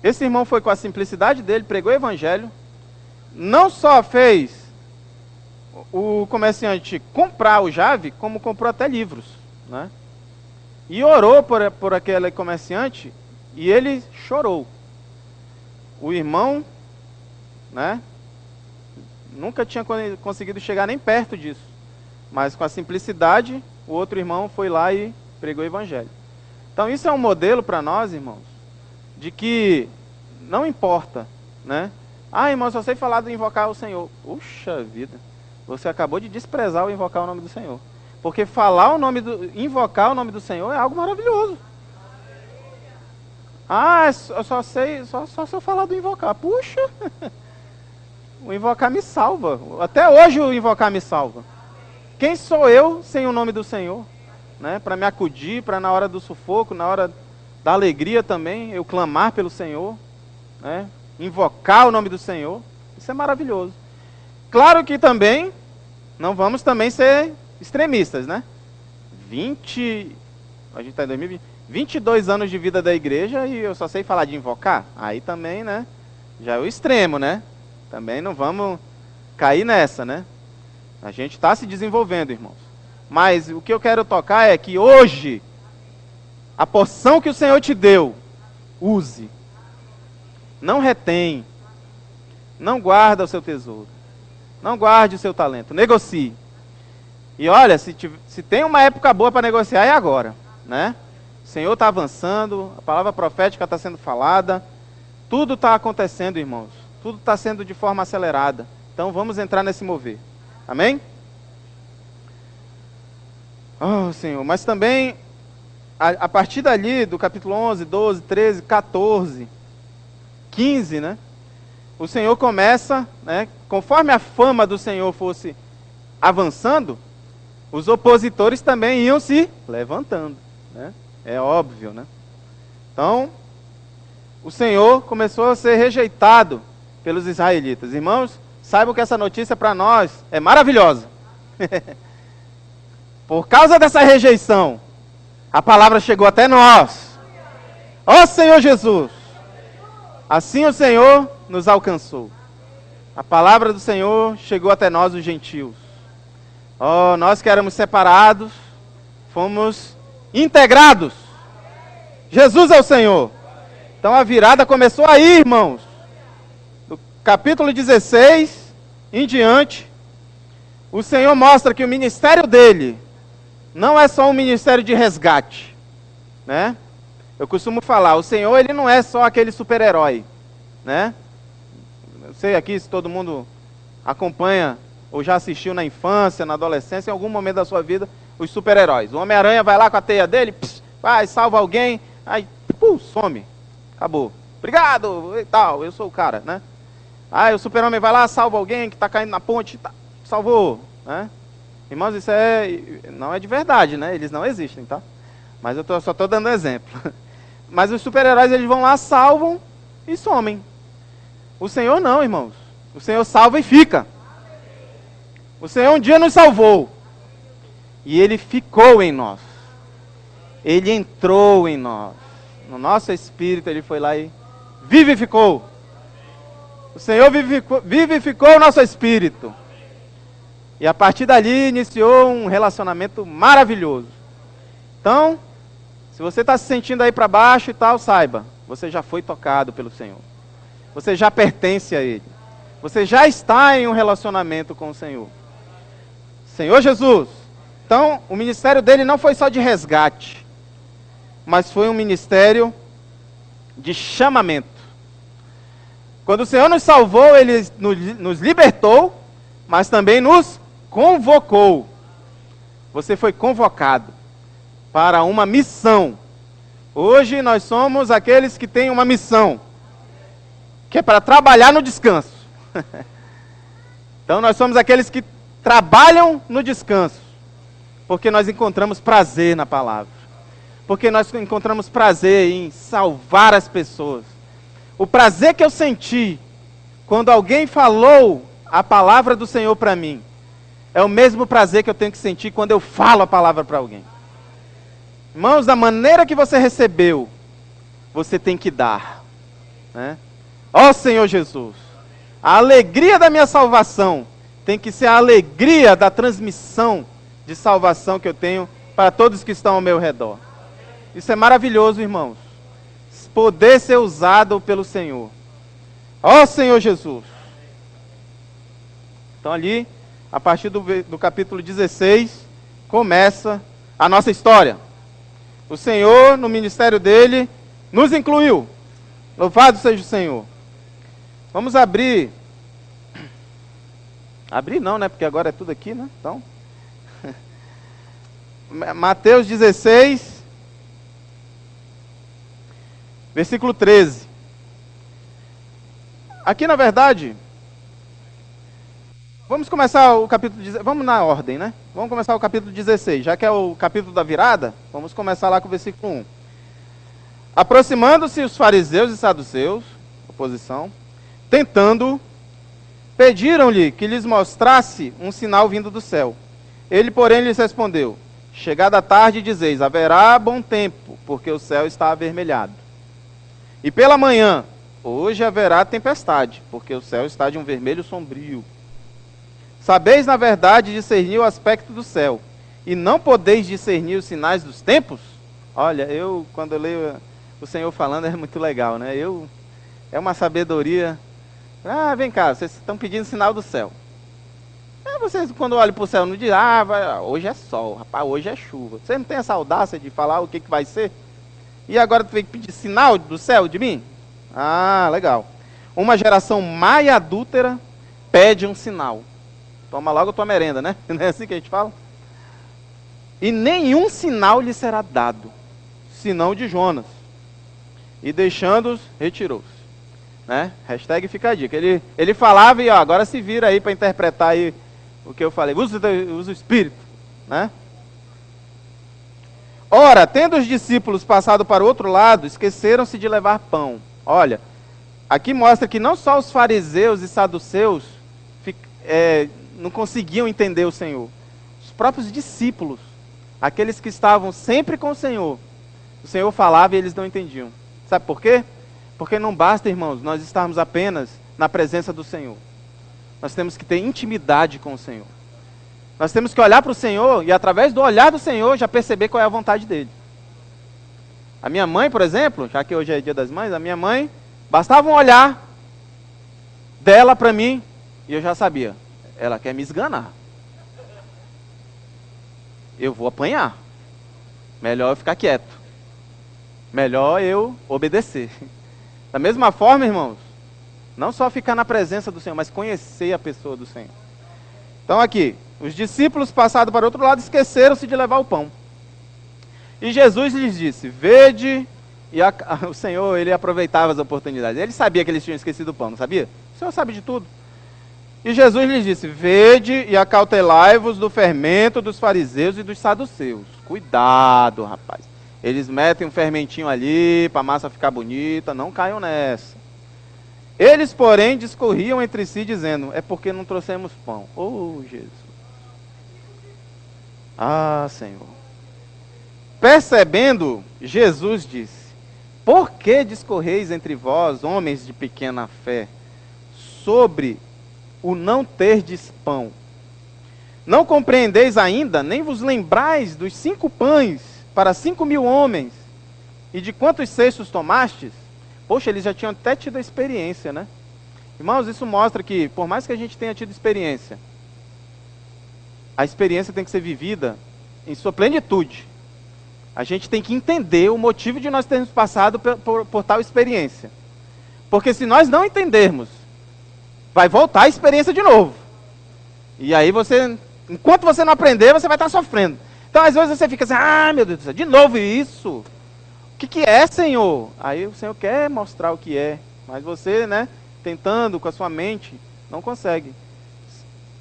Esse irmão foi com a simplicidade dele, pregou o evangelho, não só fez o comerciante comprar o Jave, como comprou até livros, né? E orou por aquele comerciante, e ele chorou. O irmão, né, nunca tinha conseguido chegar nem perto disso. Mas com a simplicidade, o outro irmão foi lá e pregou o evangelho. Então isso é um modelo para nós, irmãos, de que não importa, né? Irmão, só sei falar do invocar o Senhor. Puxa vida, você acabou de desprezar o invocar o nome do Senhor. Porque invocar o nome do Senhor é algo maravilhoso. Eu só sei falar do invocar. Puxa! O invocar me salva. Até hoje o invocar me salva. Quem sou eu sem o nome do Senhor? Né? Para me acudir, para na hora do sufoco, na hora da alegria também, eu clamar pelo Senhor, né? Invocar o nome do Senhor. Isso é maravilhoso. Claro que também, não vamos também ser extremistas, né? A gente está em 2020, 22 anos de vida da igreja e eu só sei falar de invocar. Aí também, né? Já é o extremo, né? Também não vamos cair nessa, né? A gente está se desenvolvendo, irmãos. Mas o que eu quero tocar é que hoje, a porção que o Senhor te deu, use. Não retém. Não guarda o seu tesouro. Não guarde o seu talento. Negocie. E olha, se tem uma época boa para negociar, é agora, né? O Senhor está avançando, a palavra profética está sendo falada, tudo está acontecendo, irmãos. Tudo está sendo de forma acelerada. Então vamos entrar nesse mover. Amém? Oh, Senhor. Mas também, a partir dali, do capítulo 11, 12, 13, 14, 15, né? O Senhor começa, né? Conforme a fama do Senhor fosse avançando, os opositores também iam se levantando, né? É óbvio, né? Então, o Senhor começou a ser rejeitado pelos israelitas. Irmãos, saibam que essa notícia para nós é maravilhosa. Por causa dessa rejeição, a palavra chegou até nós. Ó Senhor Jesus! Assim o Senhor nos alcançou. A palavra do Senhor chegou até nós, os gentios. Oh, nós que éramos separados, fomos integrados. Jesus é o Senhor. Então a virada começou aí, irmãos. Do capítulo 16 em diante, o Senhor mostra que o ministério dele não é só um ministério de resgate, né? Eu costumo falar, o Senhor, ele não é só aquele super-herói, né? Eu sei aqui se todo mundo acompanha ou já assistiu na infância, na adolescência, em algum momento da sua vida, os super-heróis. O Homem-Aranha vai lá com a teia dele, vai, salva alguém, aí, some, acabou. Obrigado, e tal, eu sou o cara, né? Aí o super-homem vai lá, salva alguém que está caindo na ponte, tá, salvou, né? Irmãos, isso não é de verdade, né? Eles não existem, tá? Mas eu só estou dando exemplo. Mas os super-heróis, eles vão lá, salvam e somem. O Senhor não, irmãos. O Senhor salva e fica. O Senhor um dia nos salvou. E Ele ficou em nós. Ele entrou em nós. No nosso espírito, Ele foi lá e vivificou. O Senhor vivificou o nosso espírito. E a partir dali iniciou um relacionamento maravilhoso. Então, se você está se sentindo aí para baixo e tal, saiba, você já foi tocado pelo Senhor. Você já pertence a Ele. Você já está em um relacionamento com o Senhor. Senhor Jesus. Então, o ministério dele não foi só de resgate, mas foi um ministério de chamamento. Quando o Senhor nos salvou, Ele nos libertou, mas também nos convocou. Você foi convocado para uma missão. Hoje nós somos aqueles que têm uma missão, que é para trabalhar no descanso. Então nós somos aqueles que trabalham no descanso, porque nós encontramos prazer na palavra, porque nós encontramos prazer em salvar as pessoas. O prazer que eu senti quando alguém falou a palavra do Senhor para mim, é o mesmo prazer que eu tenho que sentir quando eu falo a palavra para alguém. Irmãos, da maneira que você recebeu, você tem que dar, né? Ó Senhor Jesus, a alegria da minha salvação tem que ser a alegria da transmissão de salvação que eu tenho para todos que estão ao meu redor. Isso é maravilhoso, irmãos. Poder ser usado pelo Senhor. Ó Senhor Jesus. Então ali, a partir do capítulo 16, começa a nossa história. O Senhor, no ministério dele, nos incluiu. Louvado seja o Senhor. Vamos abrir. Abrir não, né? Porque agora é tudo aqui, né? Então. Mateus 16, versículo 13. Aqui, na verdade, Vamos começar o capítulo, vamos na ordem, né? Vamos começar o capítulo 16, já que é o capítulo da virada, vamos começar lá com o versículo 1. Aproximando-se os fariseus e saduceus, oposição, tentando, pediram-lhe que lhes mostrasse um sinal vindo do céu. Ele, porém, lhes respondeu: chegada a tarde, dizeis, haverá bom tempo, porque o céu está avermelhado. E pela manhã, hoje haverá tempestade, porque o céu está de um vermelho sombrio. Sabeis, na verdade, discernir o aspecto do céu, e não podeis discernir os sinais dos tempos? Olha, quando eu leio o Senhor falando, é muito legal, né? É uma sabedoria. Ah, vem cá, vocês estão pedindo sinal do céu. Vocês, quando olham para o céu, não dizem, hoje é sol, rapaz, hoje é chuva. Você não tem essa audácia de falar o que vai ser? E agora tu vem pedir sinal do céu de mim? Ah, legal. Uma geração má e adúltera pede um sinal. Toma logo a tua merenda, né? Não é assim que a gente fala? E nenhum sinal lhe será dado, senão o de Jonas. E deixando-os, retirou-se. Né? Hashtag fica a dica. Ele falava e agora se vira aí para interpretar aí o que eu falei. Usa o Espírito. Né? Ora, tendo os discípulos passado para o outro lado, esqueceram-se de levar pão. Olha, aqui mostra que não só os fariseus e saduceus não conseguiam entender o Senhor. Os próprios discípulos, aqueles que estavam sempre com o Senhor falava e eles não entendiam. Sabe por quê? Porque não basta, irmãos, nós estarmos apenas na presença do Senhor. Nós temos que ter intimidade com o Senhor. Nós temos que olhar para o Senhor e através do olhar do Senhor já perceber qual é a vontade dele. A minha mãe, por exemplo, já que hoje é dia das mães, a minha mãe, bastava um olhar dela para mim e eu já sabia. Ela quer me esganar. Eu vou apanhar. Melhor eu ficar quieto. Melhor eu obedecer. Da mesma forma, irmãos, não só ficar na presença do Senhor, mas conhecer a pessoa do Senhor. Então aqui, os discípulos passados para o outro lado esqueceram-se de levar o pão. E Jesus lhes disse, vede, e o Senhor, ele aproveitava as oportunidades. Ele sabia que eles tinham esquecido o pão, não sabia? O Senhor sabe de tudo. E Jesus lhes disse, vede e acautelai-vos do fermento dos fariseus e dos saduceus. Cuidado, rapaz. Eles metem um fermentinho ali para a massa ficar bonita, não caiam nessa. Eles, porém, discorriam entre si, dizendo, é porque não trouxemos pão. Oh, Jesus. Ah, Senhor. Percebendo, Jesus disse, por que discorreis entre vós, homens de pequena fé, sobre o não terdes pão? Não compreendeis ainda, nem vos lembrais dos 5 pães para 5.000 homens, e de quantos cestos tomastes? Poxa, eles já tinham até tido a experiência, né? Irmãos, isso mostra que, por mais que a gente tenha tido experiência, a experiência tem que ser vivida em sua plenitude. A gente tem que entender o motivo de nós termos passado por tal experiência. Porque se nós não entendermos, vai voltar a experiência de novo. E aí enquanto você não aprender, você vai estar sofrendo. Então às vezes você fica assim, meu Deus do céu, de novo isso? O que é, Senhor? Aí o Senhor quer mostrar o que é. Mas você, né, tentando com a sua mente, não consegue.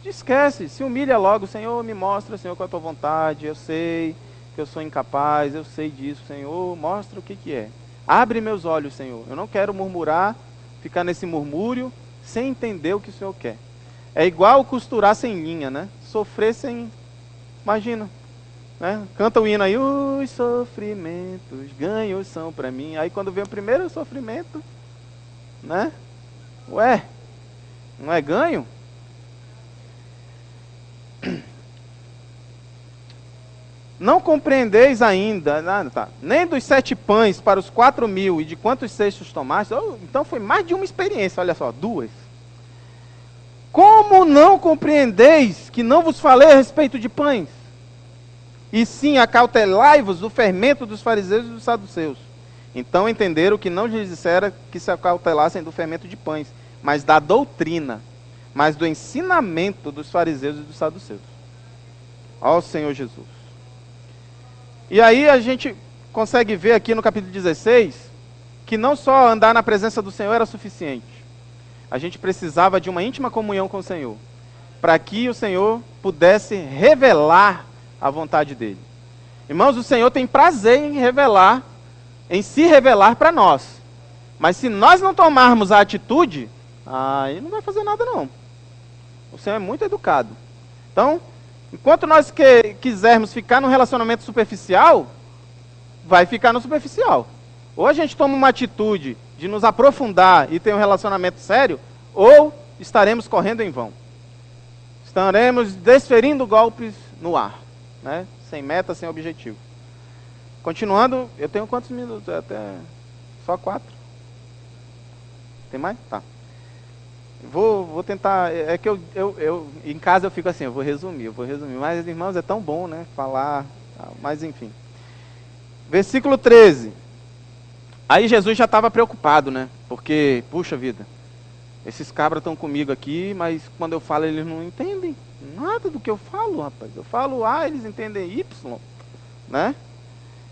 Esquece, se humilha logo, Senhor, me mostra, Senhor, qual é a tua vontade, eu sei que eu sou incapaz, eu sei disso, Senhor, mostra o que é. Abre meus olhos, Senhor, eu não quero murmurar, ficar nesse murmúrio, sem entender o que o Senhor quer. É igual costurar sem linha, né? Sofrer sem... Imagina, né? Canta o hino aí, os sofrimentos, ganhos são para mim. Aí quando vem o primeiro sofrimento, né? Ué, não é ganho? Não compreendeis ainda, nem dos 7 pães para os 4.000 e de quantos cestos tomaste? Então foi mais de uma experiência, olha só, 2. Como não compreendeis que não vos falei a respeito de pães? E sim, acautelai-vos do fermento dos fariseus e dos saduceus. Então entenderam que não lhes dissera que se acautelassem do fermento de pães, mas da doutrina, mas do ensinamento dos fariseus e dos saduceus. Ó Senhor Jesus. E aí a gente consegue ver aqui no capítulo 16, que não só andar na presença do Senhor era suficiente. A gente precisava de uma íntima comunhão com o Senhor. para que o Senhor pudesse revelar a vontade dele. Irmãos, o Senhor tem prazer em revelar, em se revelar para nós. Mas se nós não tomarmos a atitude, ele não vai fazer nada não. O Senhor é muito educado. Então, enquanto nós quisermos ficar num relacionamento superficial, vai ficar no superficial. Ou a gente toma uma atitude de nos aprofundar e ter um relacionamento sério, ou estaremos correndo em vão. Estaremos desferindo golpes no ar, né? Sem meta, sem objetivo. Continuando, eu tenho quantos minutos? Até só 4. Tem mais? Tá. Vou tentar, é que eu em casa eu fico assim, eu vou resumir, mas irmãos, é tão bom, né, falar, mas enfim. Versículo 13, aí Jesus já estava preocupado, né, porque, puxa vida, esses cabras estão comigo aqui, mas quando eu falo eles não entendem nada do que eu falo, rapaz, eu falo A, eles entendem Y, né,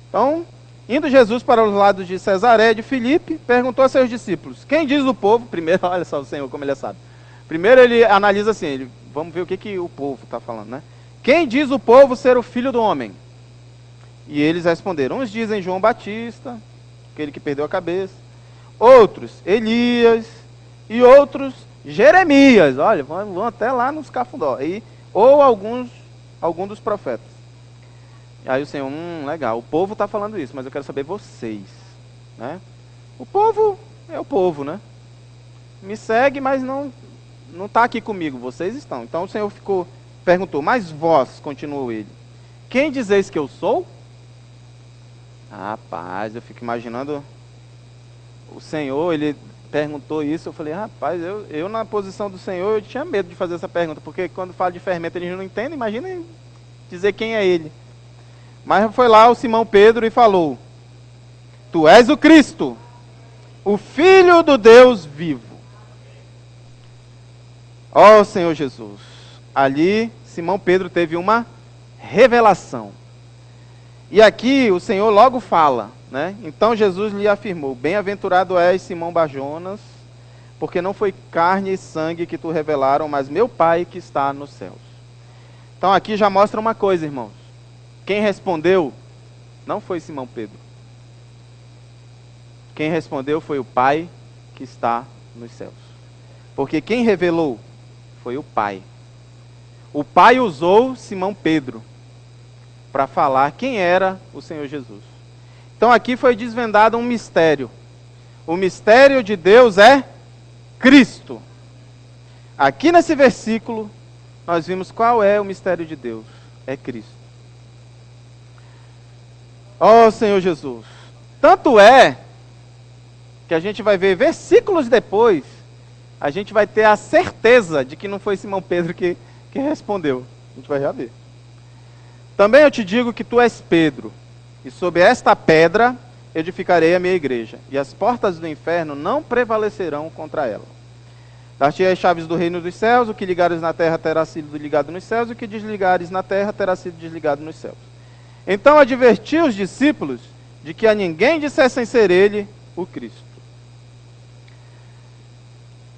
então... Indo Jesus para os lados de Cesaré de Filipe, perguntou a seus discípulos, quem diz o povo, primeiro, olha só o Senhor como ele é sábio, primeiro ele analisa assim, vamos ver o que o povo está falando, né? Quem diz o povo ser o filho do homem? E eles responderam, uns dizem João Batista, aquele que perdeu a cabeça, outros Elias, e outros Jeremias, olha, vão até lá nos cafundó, ou algum dos profetas. Aí o Senhor, legal, o povo está falando isso, mas eu quero saber vocês, né? O povo é o povo, né? Me segue, mas não está aqui comigo, vocês estão. Então o Senhor perguntou, mas vós, continuou ele, quem dizeis que eu sou? Rapaz, eu fico imaginando, o Senhor, ele perguntou isso, eu falei, rapaz, eu na posição do Senhor, eu tinha medo de fazer essa pergunta, porque quando fala de fermento eles não entendem, imagina dizer quem é ele. Mas foi lá o Simão Pedro e falou, tu és o Cristo, o Filho do Deus vivo. Ó Senhor Jesus, ali Simão Pedro teve uma revelação. E aqui o Senhor logo fala, né? Então Jesus lhe afirmou, bem-aventurado és Simão Barjonas, porque não foi carne e sangue que tu revelaram, mas meu Pai que está nos céus. Então aqui já mostra uma coisa, irmãos. Quem respondeu não foi Simão Pedro. Quem respondeu foi o Pai que está nos céus. Porque quem revelou foi o Pai. O Pai usou Simão Pedro para falar quem era o Senhor Jesus. Então aqui foi desvendado um mistério. O mistério de Deus é Cristo. Aqui nesse versículo nós vimos qual é o mistério de Deus. É Cristo. Ó Senhor Jesus, tanto é que a gente vai ver versículos depois, a gente vai ter a certeza de que não foi Simão Pedro que respondeu. A gente vai já ver. Também eu te digo que tu és Pedro, e sobre esta pedra edificarei a minha igreja, e as portas do inferno não prevalecerão contra ela. Dar-te as chaves do reino dos céus, o que ligares na terra terá sido ligado nos céus, o que desligares na terra terá sido desligado nos céus. Então advertiu os discípulos de que a ninguém dissessem ser ele o Cristo.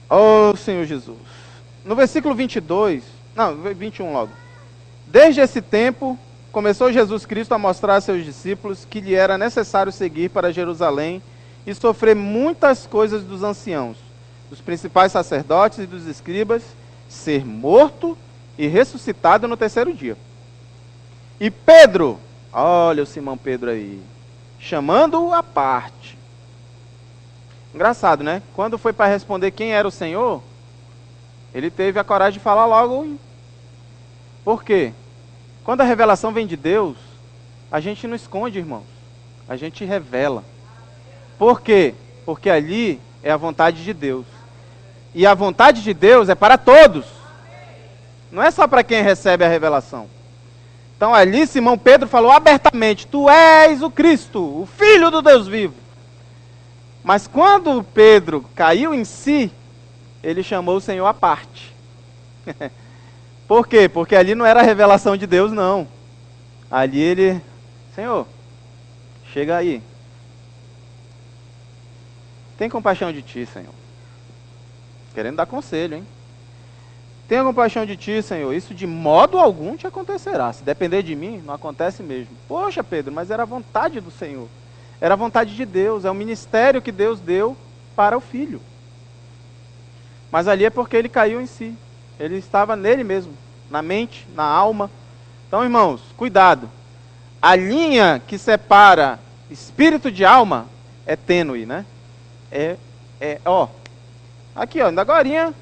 Ó Senhor Jesus. No versículo 21 logo. Desde esse tempo, começou Jesus Cristo a mostrar a seus discípulos que lhe era necessário seguir para Jerusalém e sofrer muitas coisas dos anciãos, dos principais sacerdotes e dos escribas, ser morto e ressuscitado no terceiro dia. E Pedro, olha o Simão Pedro aí, chamando-o à parte. Engraçado, né? Quando foi para responder quem era o Senhor, ele teve a coragem de falar logo. Por quê? Quando a revelação vem de Deus, a gente não esconde, irmãos. A gente revela. Por quê? Porque ali é a vontade de Deus. E a vontade de Deus é para todos. Não é só para quem recebe a revelação. Então ali Simão Pedro falou abertamente, tu és o Cristo, o Filho do Deus vivo. Mas quando Pedro caiu em si, ele chamou o Senhor à parte. Por quê? Porque ali não era a revelação de Deus, não. Ali ele, Senhor, chega aí. Tem compaixão de ti, Senhor. Querendo dar conselho, hein? Tenha compaixão de ti, Senhor. Isso de modo algum te acontecerá. Se depender de mim, não acontece mesmo. Poxa, Pedro, mas era a vontade do Senhor. Era a vontade de Deus. É o ministério que Deus deu para o Filho. Mas ali é porque ele caiu em si. Ele estava nele mesmo, na mente, na alma. Então, irmãos, cuidado. A linha que separa espírito de alma é tênue, né? Aqui, ó, ainda agorinha.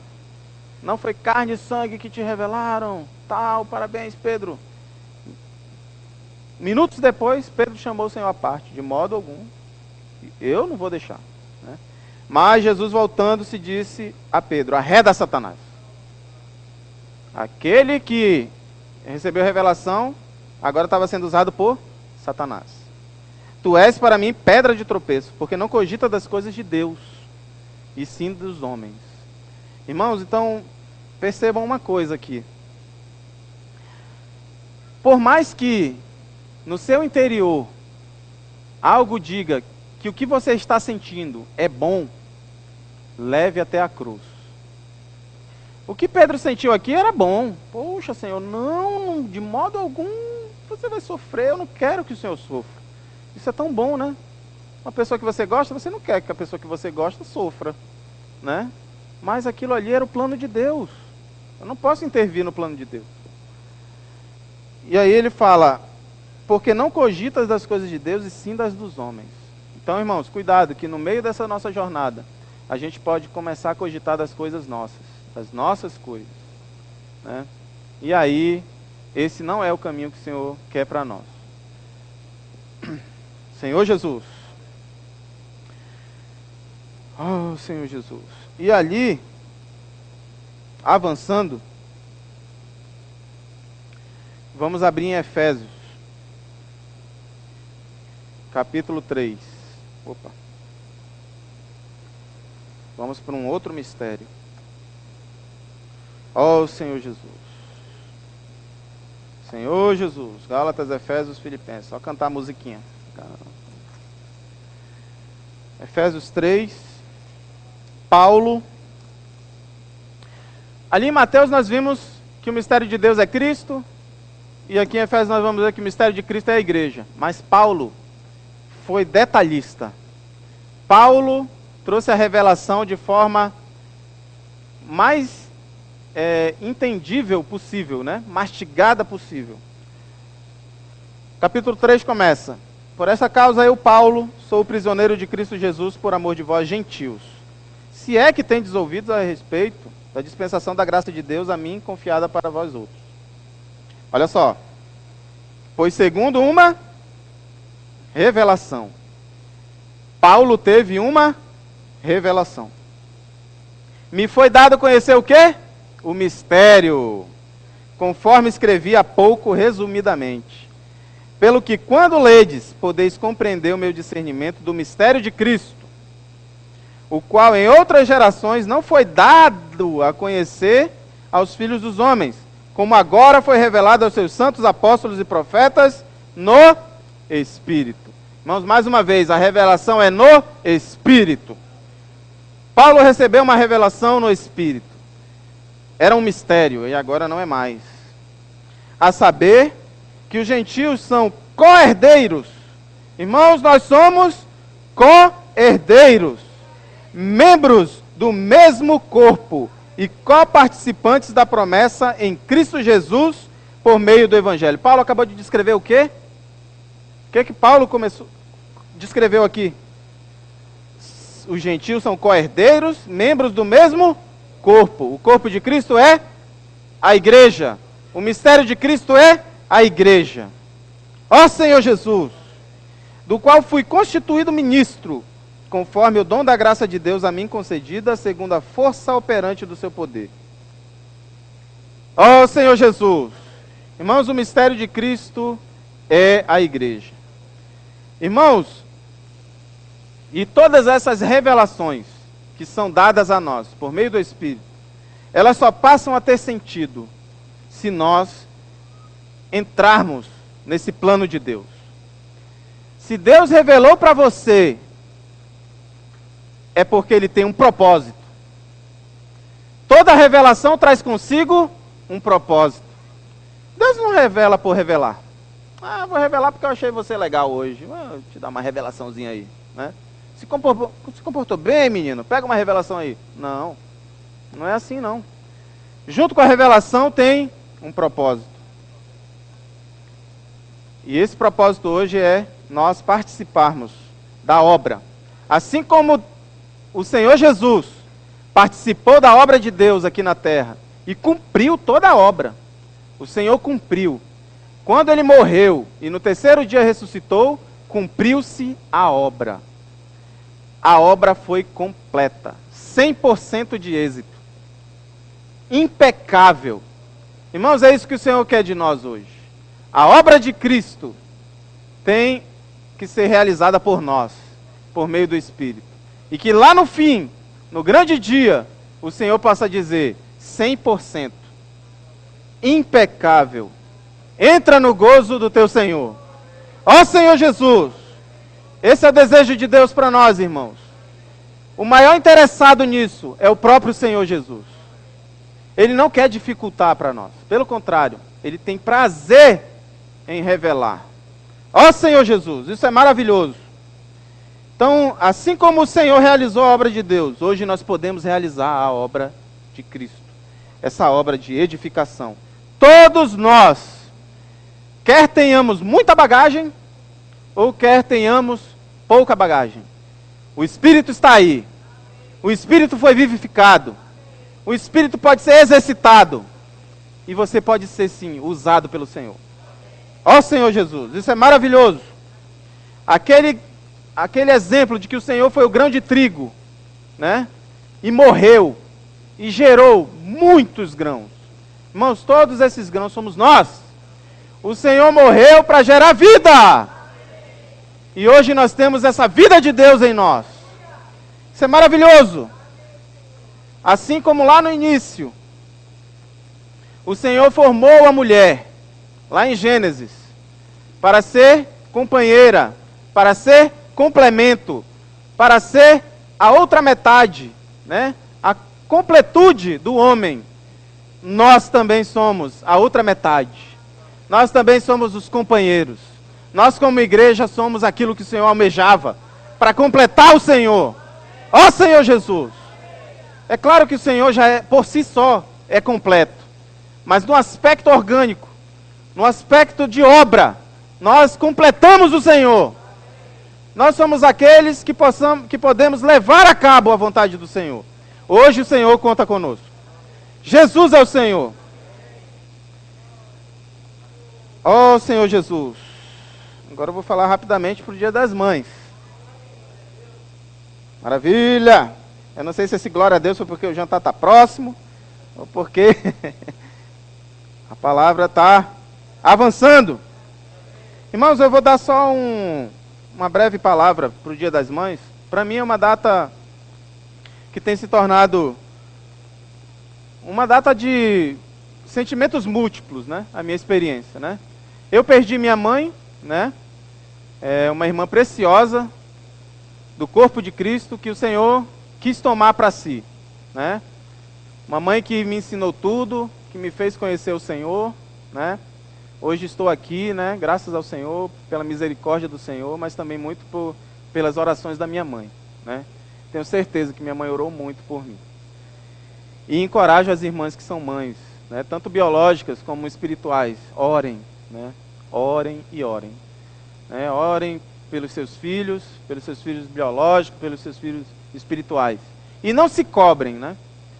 Não foi carne e sangue que te revelaram, tal, parabéns, Pedro. Minutos depois, Pedro chamou o Senhor à parte, de modo algum. Eu não vou deixar. Né? Mas Jesus, voltando-se, disse a Pedro: arreda Satanás. Aquele que recebeu revelação, agora estava sendo usado por Satanás. Tu és para mim pedra de tropeço, porque não cogita das coisas de Deus, e sim dos homens. Irmãos, então, percebam uma coisa aqui. Por mais que no seu interior algo diga que o que você está sentindo é bom, leve até a cruz. O que Pedro sentiu aqui era bom. Poxa, Senhor, não, de modo algum você vai sofrer, eu não quero que o Senhor sofra. Isso é tão bom, né? Uma pessoa que você gosta, você não quer que a pessoa que você gosta sofra, né? Mas aquilo ali era o plano de Deus. Eu não posso intervir no plano de Deus. E aí ele fala: porque não cogitas das coisas de Deus e sim das dos homens. Então, irmãos, cuidado, que no meio dessa nossa jornada, a gente pode começar a cogitar das coisas nossas, das nossas coisas. Né? E aí, esse não é o caminho que o Senhor quer para nós. Senhor Jesus. Oh, Senhor Jesus. E ali, avançando, vamos abrir em Efésios, capítulo 3. Opa. Vamos para um outro mistério. Oh, Senhor Jesus. Senhor Jesus. Gálatas, Efésios, Filipenses. Só cantar a musiquinha. Efésios 3. Paulo. Ali em Mateus nós vimos que o mistério de Deus é Cristo. E aqui em Efésios nós vamos ver que o mistério de Cristo é a igreja. Mas Paulo foi detalhista. Paulo trouxe a revelação de forma mais entendível possível, né? Mastigada possível. Capítulo 3 começa: por essa causa eu, Paulo, sou o prisioneiro de Cristo Jesus por amor de vós, gentios. Se é que tendes ouvidos a respeito da dispensação da graça de Deus a mim confiada para vós outros. Olha só. Pois segundo uma revelação. Paulo teve uma revelação. Me foi dado conhecer o quê? O mistério, conforme escrevi há pouco resumidamente. Pelo que quando ledes, podeis compreender o meu discernimento do mistério de Cristo, o qual em outras gerações não foi dado a conhecer aos filhos dos homens, como agora foi revelado aos seus santos apóstolos e profetas no Espírito. Irmãos, mais uma vez, a revelação é no Espírito. Paulo recebeu uma revelação no Espírito. Era um mistério, e agora não é mais. A saber, que os gentios são co-herdeiros. Irmãos, nós somos co-herdeiros, membros do mesmo corpo e co-participantes da promessa em Cristo Jesus por meio do Evangelho. Paulo acabou de descrever o quê? O que Paulo descreveu aqui? Os gentios são co-herdeiros, membros do mesmo corpo. O corpo de Cristo é a igreja. O mistério de Cristo é a igreja. Ó Senhor Jesus, do qual fui constituído ministro, conforme o dom da graça de Deus a mim concedida, segundo a força operante do seu poder. Ó Senhor Jesus. Irmãos, o mistério de Cristo é a igreja. Irmãos, e todas essas revelações que são dadas a nós por meio do Espírito, elas só passam a ter sentido se nós entrarmos nesse plano de Deus. Se Deus revelou para você, é porque Ele tem um propósito. Toda revelação traz consigo um propósito. Deus não revela por revelar. Ah, vou revelar porque eu achei você legal hoje. Vou te dar uma revelaçãozinha aí, né? Se comportou bem, menino? Pega uma revelação aí. Não, não é assim não. Junto com a revelação tem um propósito. E esse propósito hoje é nós participarmos da obra. Assim como o Senhor Jesus participou da obra de Deus aqui na terra e cumpriu toda a obra. O Senhor cumpriu. Quando ele morreu e no terceiro dia ressuscitou, cumpriu-se a obra. A obra foi completa, 100% de êxito, impecável. Irmãos, é isso que o Senhor quer de nós hoje. A obra de Cristo tem que ser realizada por nós, por meio do Espírito. E que lá no fim, no grande dia, o Senhor possa dizer, 100%, impecável. Entra no gozo do teu Senhor. Ó Senhor Jesus, esse é o desejo de Deus para nós, irmãos. O maior interessado nisso é o próprio Senhor Jesus. Ele não quer dificultar para nós. Pelo contrário, ele tem prazer em revelar. Ó Senhor Jesus, isso é maravilhoso. Então, assim como o Senhor realizou a obra de Deus, hoje nós podemos realizar a obra de Cristo. Essa obra de edificação. Todos nós, quer tenhamos muita bagagem, ou quer tenhamos pouca bagagem. O Espírito está aí. O Espírito foi vivificado. O Espírito pode ser exercitado. E você pode ser, sim, usado pelo Senhor. Ó Senhor Jesus, isso é maravilhoso. Aquele exemplo de que o Senhor foi o grão de trigo, né? E morreu, e gerou muitos grãos. Irmãos, todos esses grãos somos nós. O Senhor morreu para gerar vida. E hoje nós temos essa vida de Deus em nós. Isso é maravilhoso. Assim como lá no início, o Senhor formou a mulher, lá em Gênesis, para ser companheira, para ser complemento, para ser a outra metade, né? A completude do homem. Nós também somos a outra metade. Nós também somos os companheiros. Nós como igreja somos aquilo que o Senhor almejava, para completar o Senhor. Ó Senhor Jesus! É claro que o Senhor já é, por si só, é completo. Mas no aspecto orgânico, no aspecto de obra, nós completamos o Senhor. Nós somos aqueles que podemos levar a cabo a vontade do Senhor. Hoje o Senhor conta conosco. Jesus é o Senhor. Ó Senhor Jesus. Agora eu vou falar rapidamente para o Dia das Mães. Maravilha! Eu não sei se esse glória a Deus foi porque o jantar está próximo, ou porque a palavra está avançando. Irmãos, eu vou dar só uma breve palavra para o Dia das Mães. Para mim é uma data que tem se tornado uma data de sentimentos múltiplos, né? A minha experiência, né? Eu perdi minha mãe, né? É uma irmã preciosa do corpo de Cristo que o Senhor quis tomar para si, né? Uma mãe que me ensinou tudo, que me fez conhecer o Senhor, né? Hoje estou aqui, né? Graças ao Senhor, pela misericórdia do Senhor, mas também muito pelas orações da minha mãe, né? Tenho certeza que minha mãe orou muito por mim. E encorajo as irmãs que são mães, né? Tanto biológicas como espirituais. Orem, né? Orem e orem, né? Orem pelos seus filhos biológicos, pelos seus filhos espirituais. E não se cobrem, né?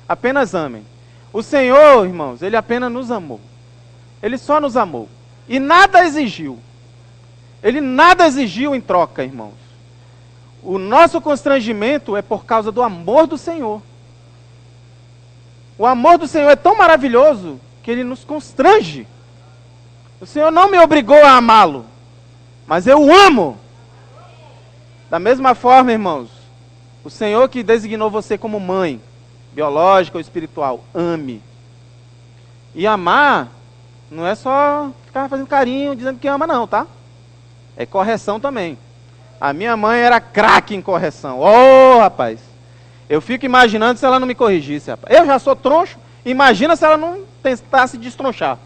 Apenas amem. O Senhor, irmãos, Ele apenas nos amou. Ele só nos amou. E nada exigiu. Ele nada exigiu em troca, irmãos. O nosso constrangimento é por causa do amor do Senhor. O amor do Senhor é tão maravilhoso que Ele nos constrange. O Senhor não me obrigou a amá-lo, mas eu o amo. Da mesma forma, irmãos, o Senhor que designou você como mãe, biológica ou espiritual, ame. E amar não é só ficar fazendo carinho, dizendo que ama não, tá? É correção também. A minha mãe era craque em correção. Oh, rapaz! Eu fico imaginando se ela não me corrigisse, rapaz. Eu já sou troncho, imagina se ela não tentasse destronchar,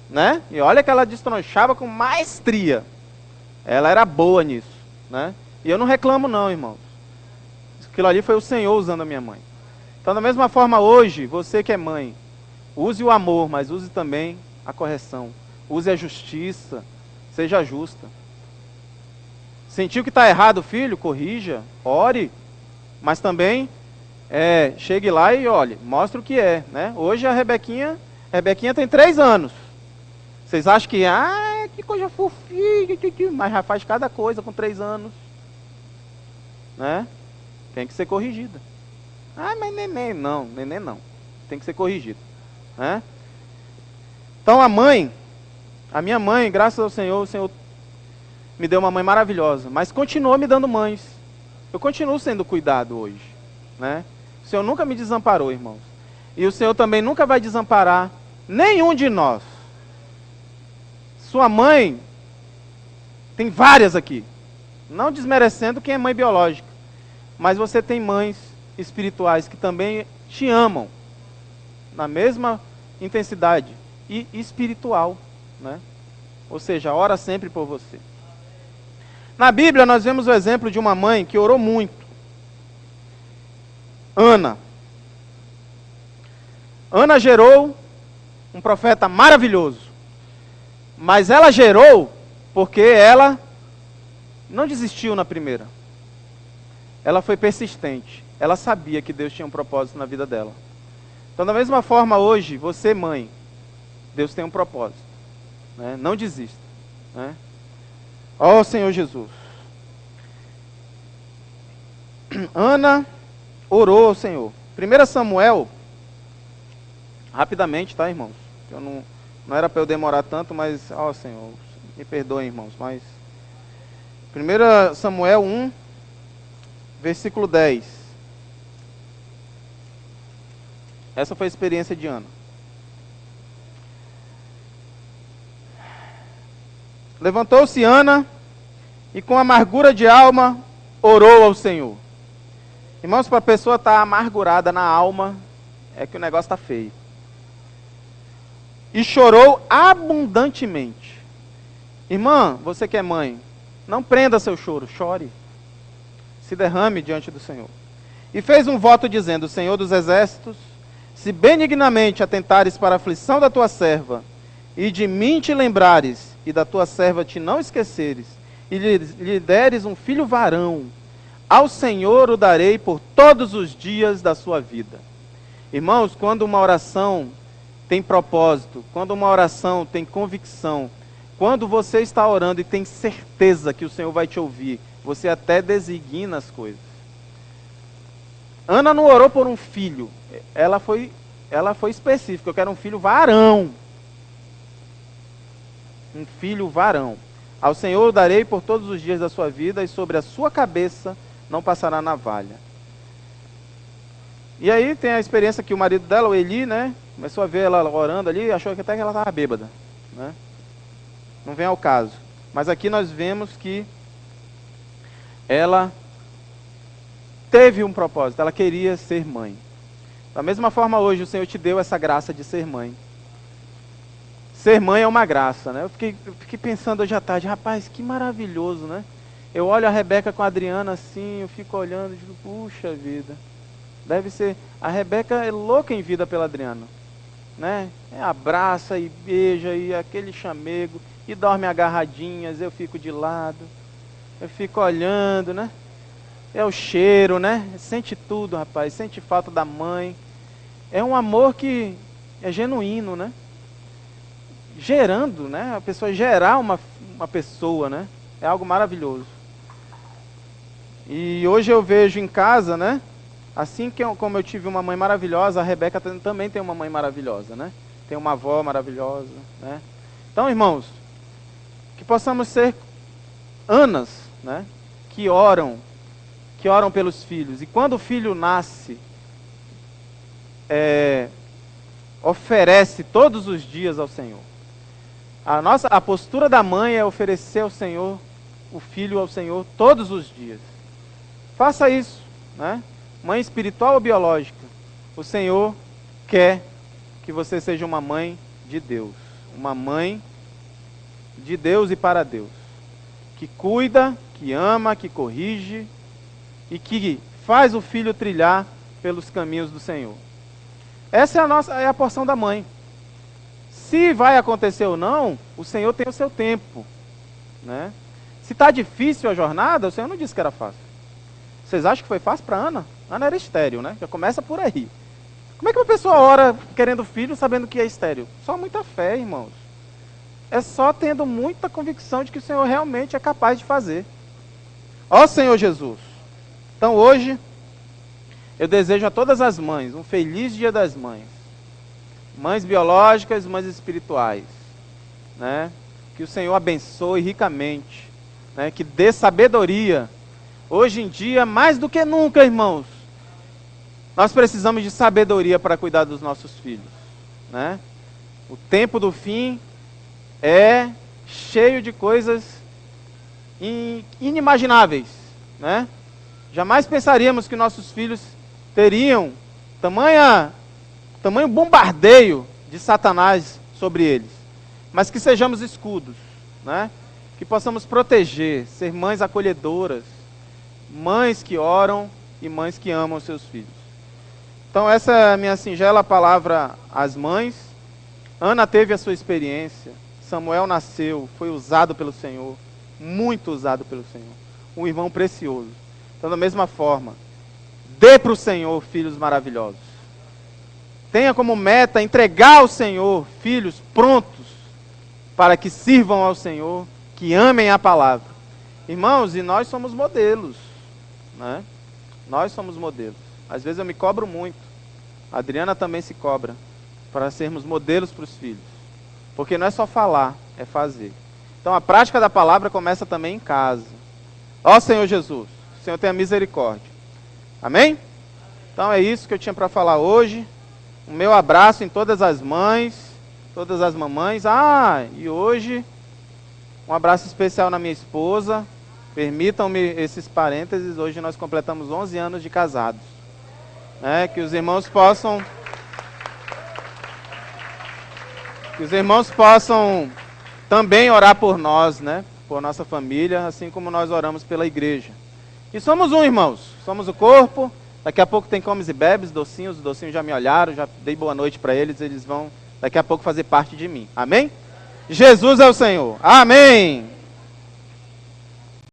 né? E olha que ela destronchava com maestria. Ela era boa nisso, né? E eu não reclamo não, irmãos. Aquilo ali foi o Senhor usando a minha mãe. Então, da mesma forma hoje, você que é mãe, use o amor, mas use também a correção. Use a justiça, seja justa. Sentiu que está errado, filho? Corrija, ore, mas também chegue lá e olhe, mostre o que é, né? Hoje a Rebequinha tem 3 anos. Vocês acham que coisa fofinha, mas já faz cada coisa com 3 anos, né? Tem que ser corrigida. Mas neném não, tem que ser corrigida, né? Então a minha mãe, graças ao Senhor, o Senhor me deu uma mãe maravilhosa, mas continuou me dando mães. Eu continuo sendo cuidado hoje, né? O Senhor nunca me desamparou, irmãos. E o Senhor também nunca vai desamparar nenhum de nós. Sua mãe, tem várias aqui, não desmerecendo quem é mãe biológica, mas você tem mães espirituais que também te amam na mesma intensidade e espiritual, né? Ou seja, ora sempre por você. Na Bíblia nós vemos o exemplo de uma mãe que orou muito. Ana. Ana gerou um profeta maravilhoso. Mas ela gerou porque ela não desistiu na primeira. Ela foi persistente. Ela sabia que Deus tinha um propósito na vida dela. Então, da mesma forma hoje, você mãe, Deus tem um propósito, né? Não desista, né? Ó Senhor Jesus. Ana orou ao Senhor. 1 Samuel, rapidamente, tá, irmãos? Eu não era para eu demorar tanto, mas, ó Senhor, me perdoem, irmãos, mas 1 Samuel 1, versículo 10. Essa foi a experiência de Ana. Levantou-se Ana e com amargura de alma orou ao Senhor. Irmãos, para a pessoa estar amargurada na alma, é que o negócio está feio. E chorou abundantemente. Irmã, você que é mãe, não prenda seu choro, chore. Se derrame diante do Senhor. E fez um voto dizendo: Senhor dos exércitos, se benignamente atentares para a aflição da tua serva, e de mim te lembrares, e da tua serva te não esqueceres, e lhe deres um filho varão, ao Senhor o darei por todos os dias da sua vida. Irmãos, quando uma oração tem propósito, quando uma oração tem convicção, quando você está orando e tem certeza que o Senhor vai te ouvir, você até designa as coisas. Ana não orou por um filho, ela foi específica: eu quero um filho varão. Um filho varão. Ao Senhor o darei por todos os dias da sua vida, e sobre a sua cabeça não passará navalha. E aí tem a experiência que o marido dela, o Eli, né, começou a ver ela orando ali, achou que até que ela estava bêbada, né? Não vem ao caso. Mas aqui nós vemos que ela teve um propósito, ela queria ser mãe. Da mesma forma hoje o Senhor te deu essa graça de ser mãe. Ser mãe é uma graça, né? Eu fiquei pensando hoje à tarde, rapaz, que maravilhoso, né? Eu olho a Rebeca com a Adriana assim, eu fico olhando e digo, puxa vida, deve ser... A Rebeca é louca em vida pela Adriana, né? Abraça e beija e aquele chamego, e dorme agarradinhas, eu fico de lado, eu fico olhando, né? É o cheiro, né? Sente tudo, rapaz, sente falta da mãe. É um amor que é genuíno, né? Gerando, né? A pessoa gerar uma pessoa, né? É algo maravilhoso. E hoje eu vejo em casa, né? Assim como eu tive uma mãe maravilhosa, a Rebeca também tem uma mãe maravilhosa, né? Tem uma avó maravilhosa, né? Então, irmãos, que possamos ser Anas, né? Que oram pelos filhos. E quando o filho nasce, oferece todos os dias ao Senhor. A postura da mãe é oferecer ao Senhor, o filho ao Senhor todos os dias. Faça isso, né? mãe espiritual ou biológica, o Senhor quer que você seja uma mãe de Deus. Uma mãe de Deus e para Deus. Que cuida, que ama, que corrige e que faz o filho trilhar pelos caminhos do Senhor. Essa é a porção da mãe. Se vai acontecer ou não, o Senhor tem o seu tempo, né? Se está difícil a jornada, o Senhor não disse que era fácil. Vocês acham que foi fácil para Ana? Ana era estéril, né? Já começa por aí. Como é que uma pessoa ora querendo filho sabendo que é estéril? Só muita fé, irmãos. É só tendo muita convicção de que o Senhor realmente é capaz de fazer. Ó Senhor Jesus. Então hoje, eu desejo a todas as mães um feliz Dia das Mães. Mães biológicas, mães espirituais, né? Que o Senhor abençoe ricamente, né? Que dê sabedoria. Hoje em dia, mais do que nunca, irmãos, nós precisamos de sabedoria para cuidar dos nossos filhos, né? O tempo do fim é cheio de coisas inimagináveis, né? Jamais pensaríamos que nossos filhos teriam tamanho bombardeio de Satanás sobre eles, mas que sejamos escudos, né? Que possamos proteger, ser mães acolhedoras, mães que oram e mães que amam seus filhos. Então essa é a minha singela palavra às mães. Ana teve a sua experiência, Samuel nasceu, foi usado pelo Senhor, muito usado pelo Senhor, um irmão precioso. Então da mesma forma, dê para o Senhor filhos maravilhosos. Tenha como meta entregar ao Senhor filhos prontos para que sirvam ao Senhor, que amem a palavra. Irmãos, e nós somos modelos, né? Nós somos modelos. Às vezes eu me cobro muito. A Adriana também se cobra para sermos modelos para os filhos. Porque não é só falar, é fazer. Então a prática da palavra começa também em casa. Ó Senhor Jesus, o Senhor tenha misericórdia. Amém? Então é isso que eu tinha para falar hoje. O meu abraço em todas as mães, todas as mamães. E hoje, um abraço especial na minha esposa. Permitam-me esses parênteses, hoje nós completamos 11 anos de casados. Que os irmãos possam também orar por nós, né? Por nossa família, assim como nós oramos pela igreja. E somos um, irmãos, somos o corpo. Daqui a pouco tem comes e bebes, docinhos, os docinhos já me olharam, já dei boa noite para eles vão daqui a pouco fazer parte de mim. Amém? Jesus é o Senhor. Amém!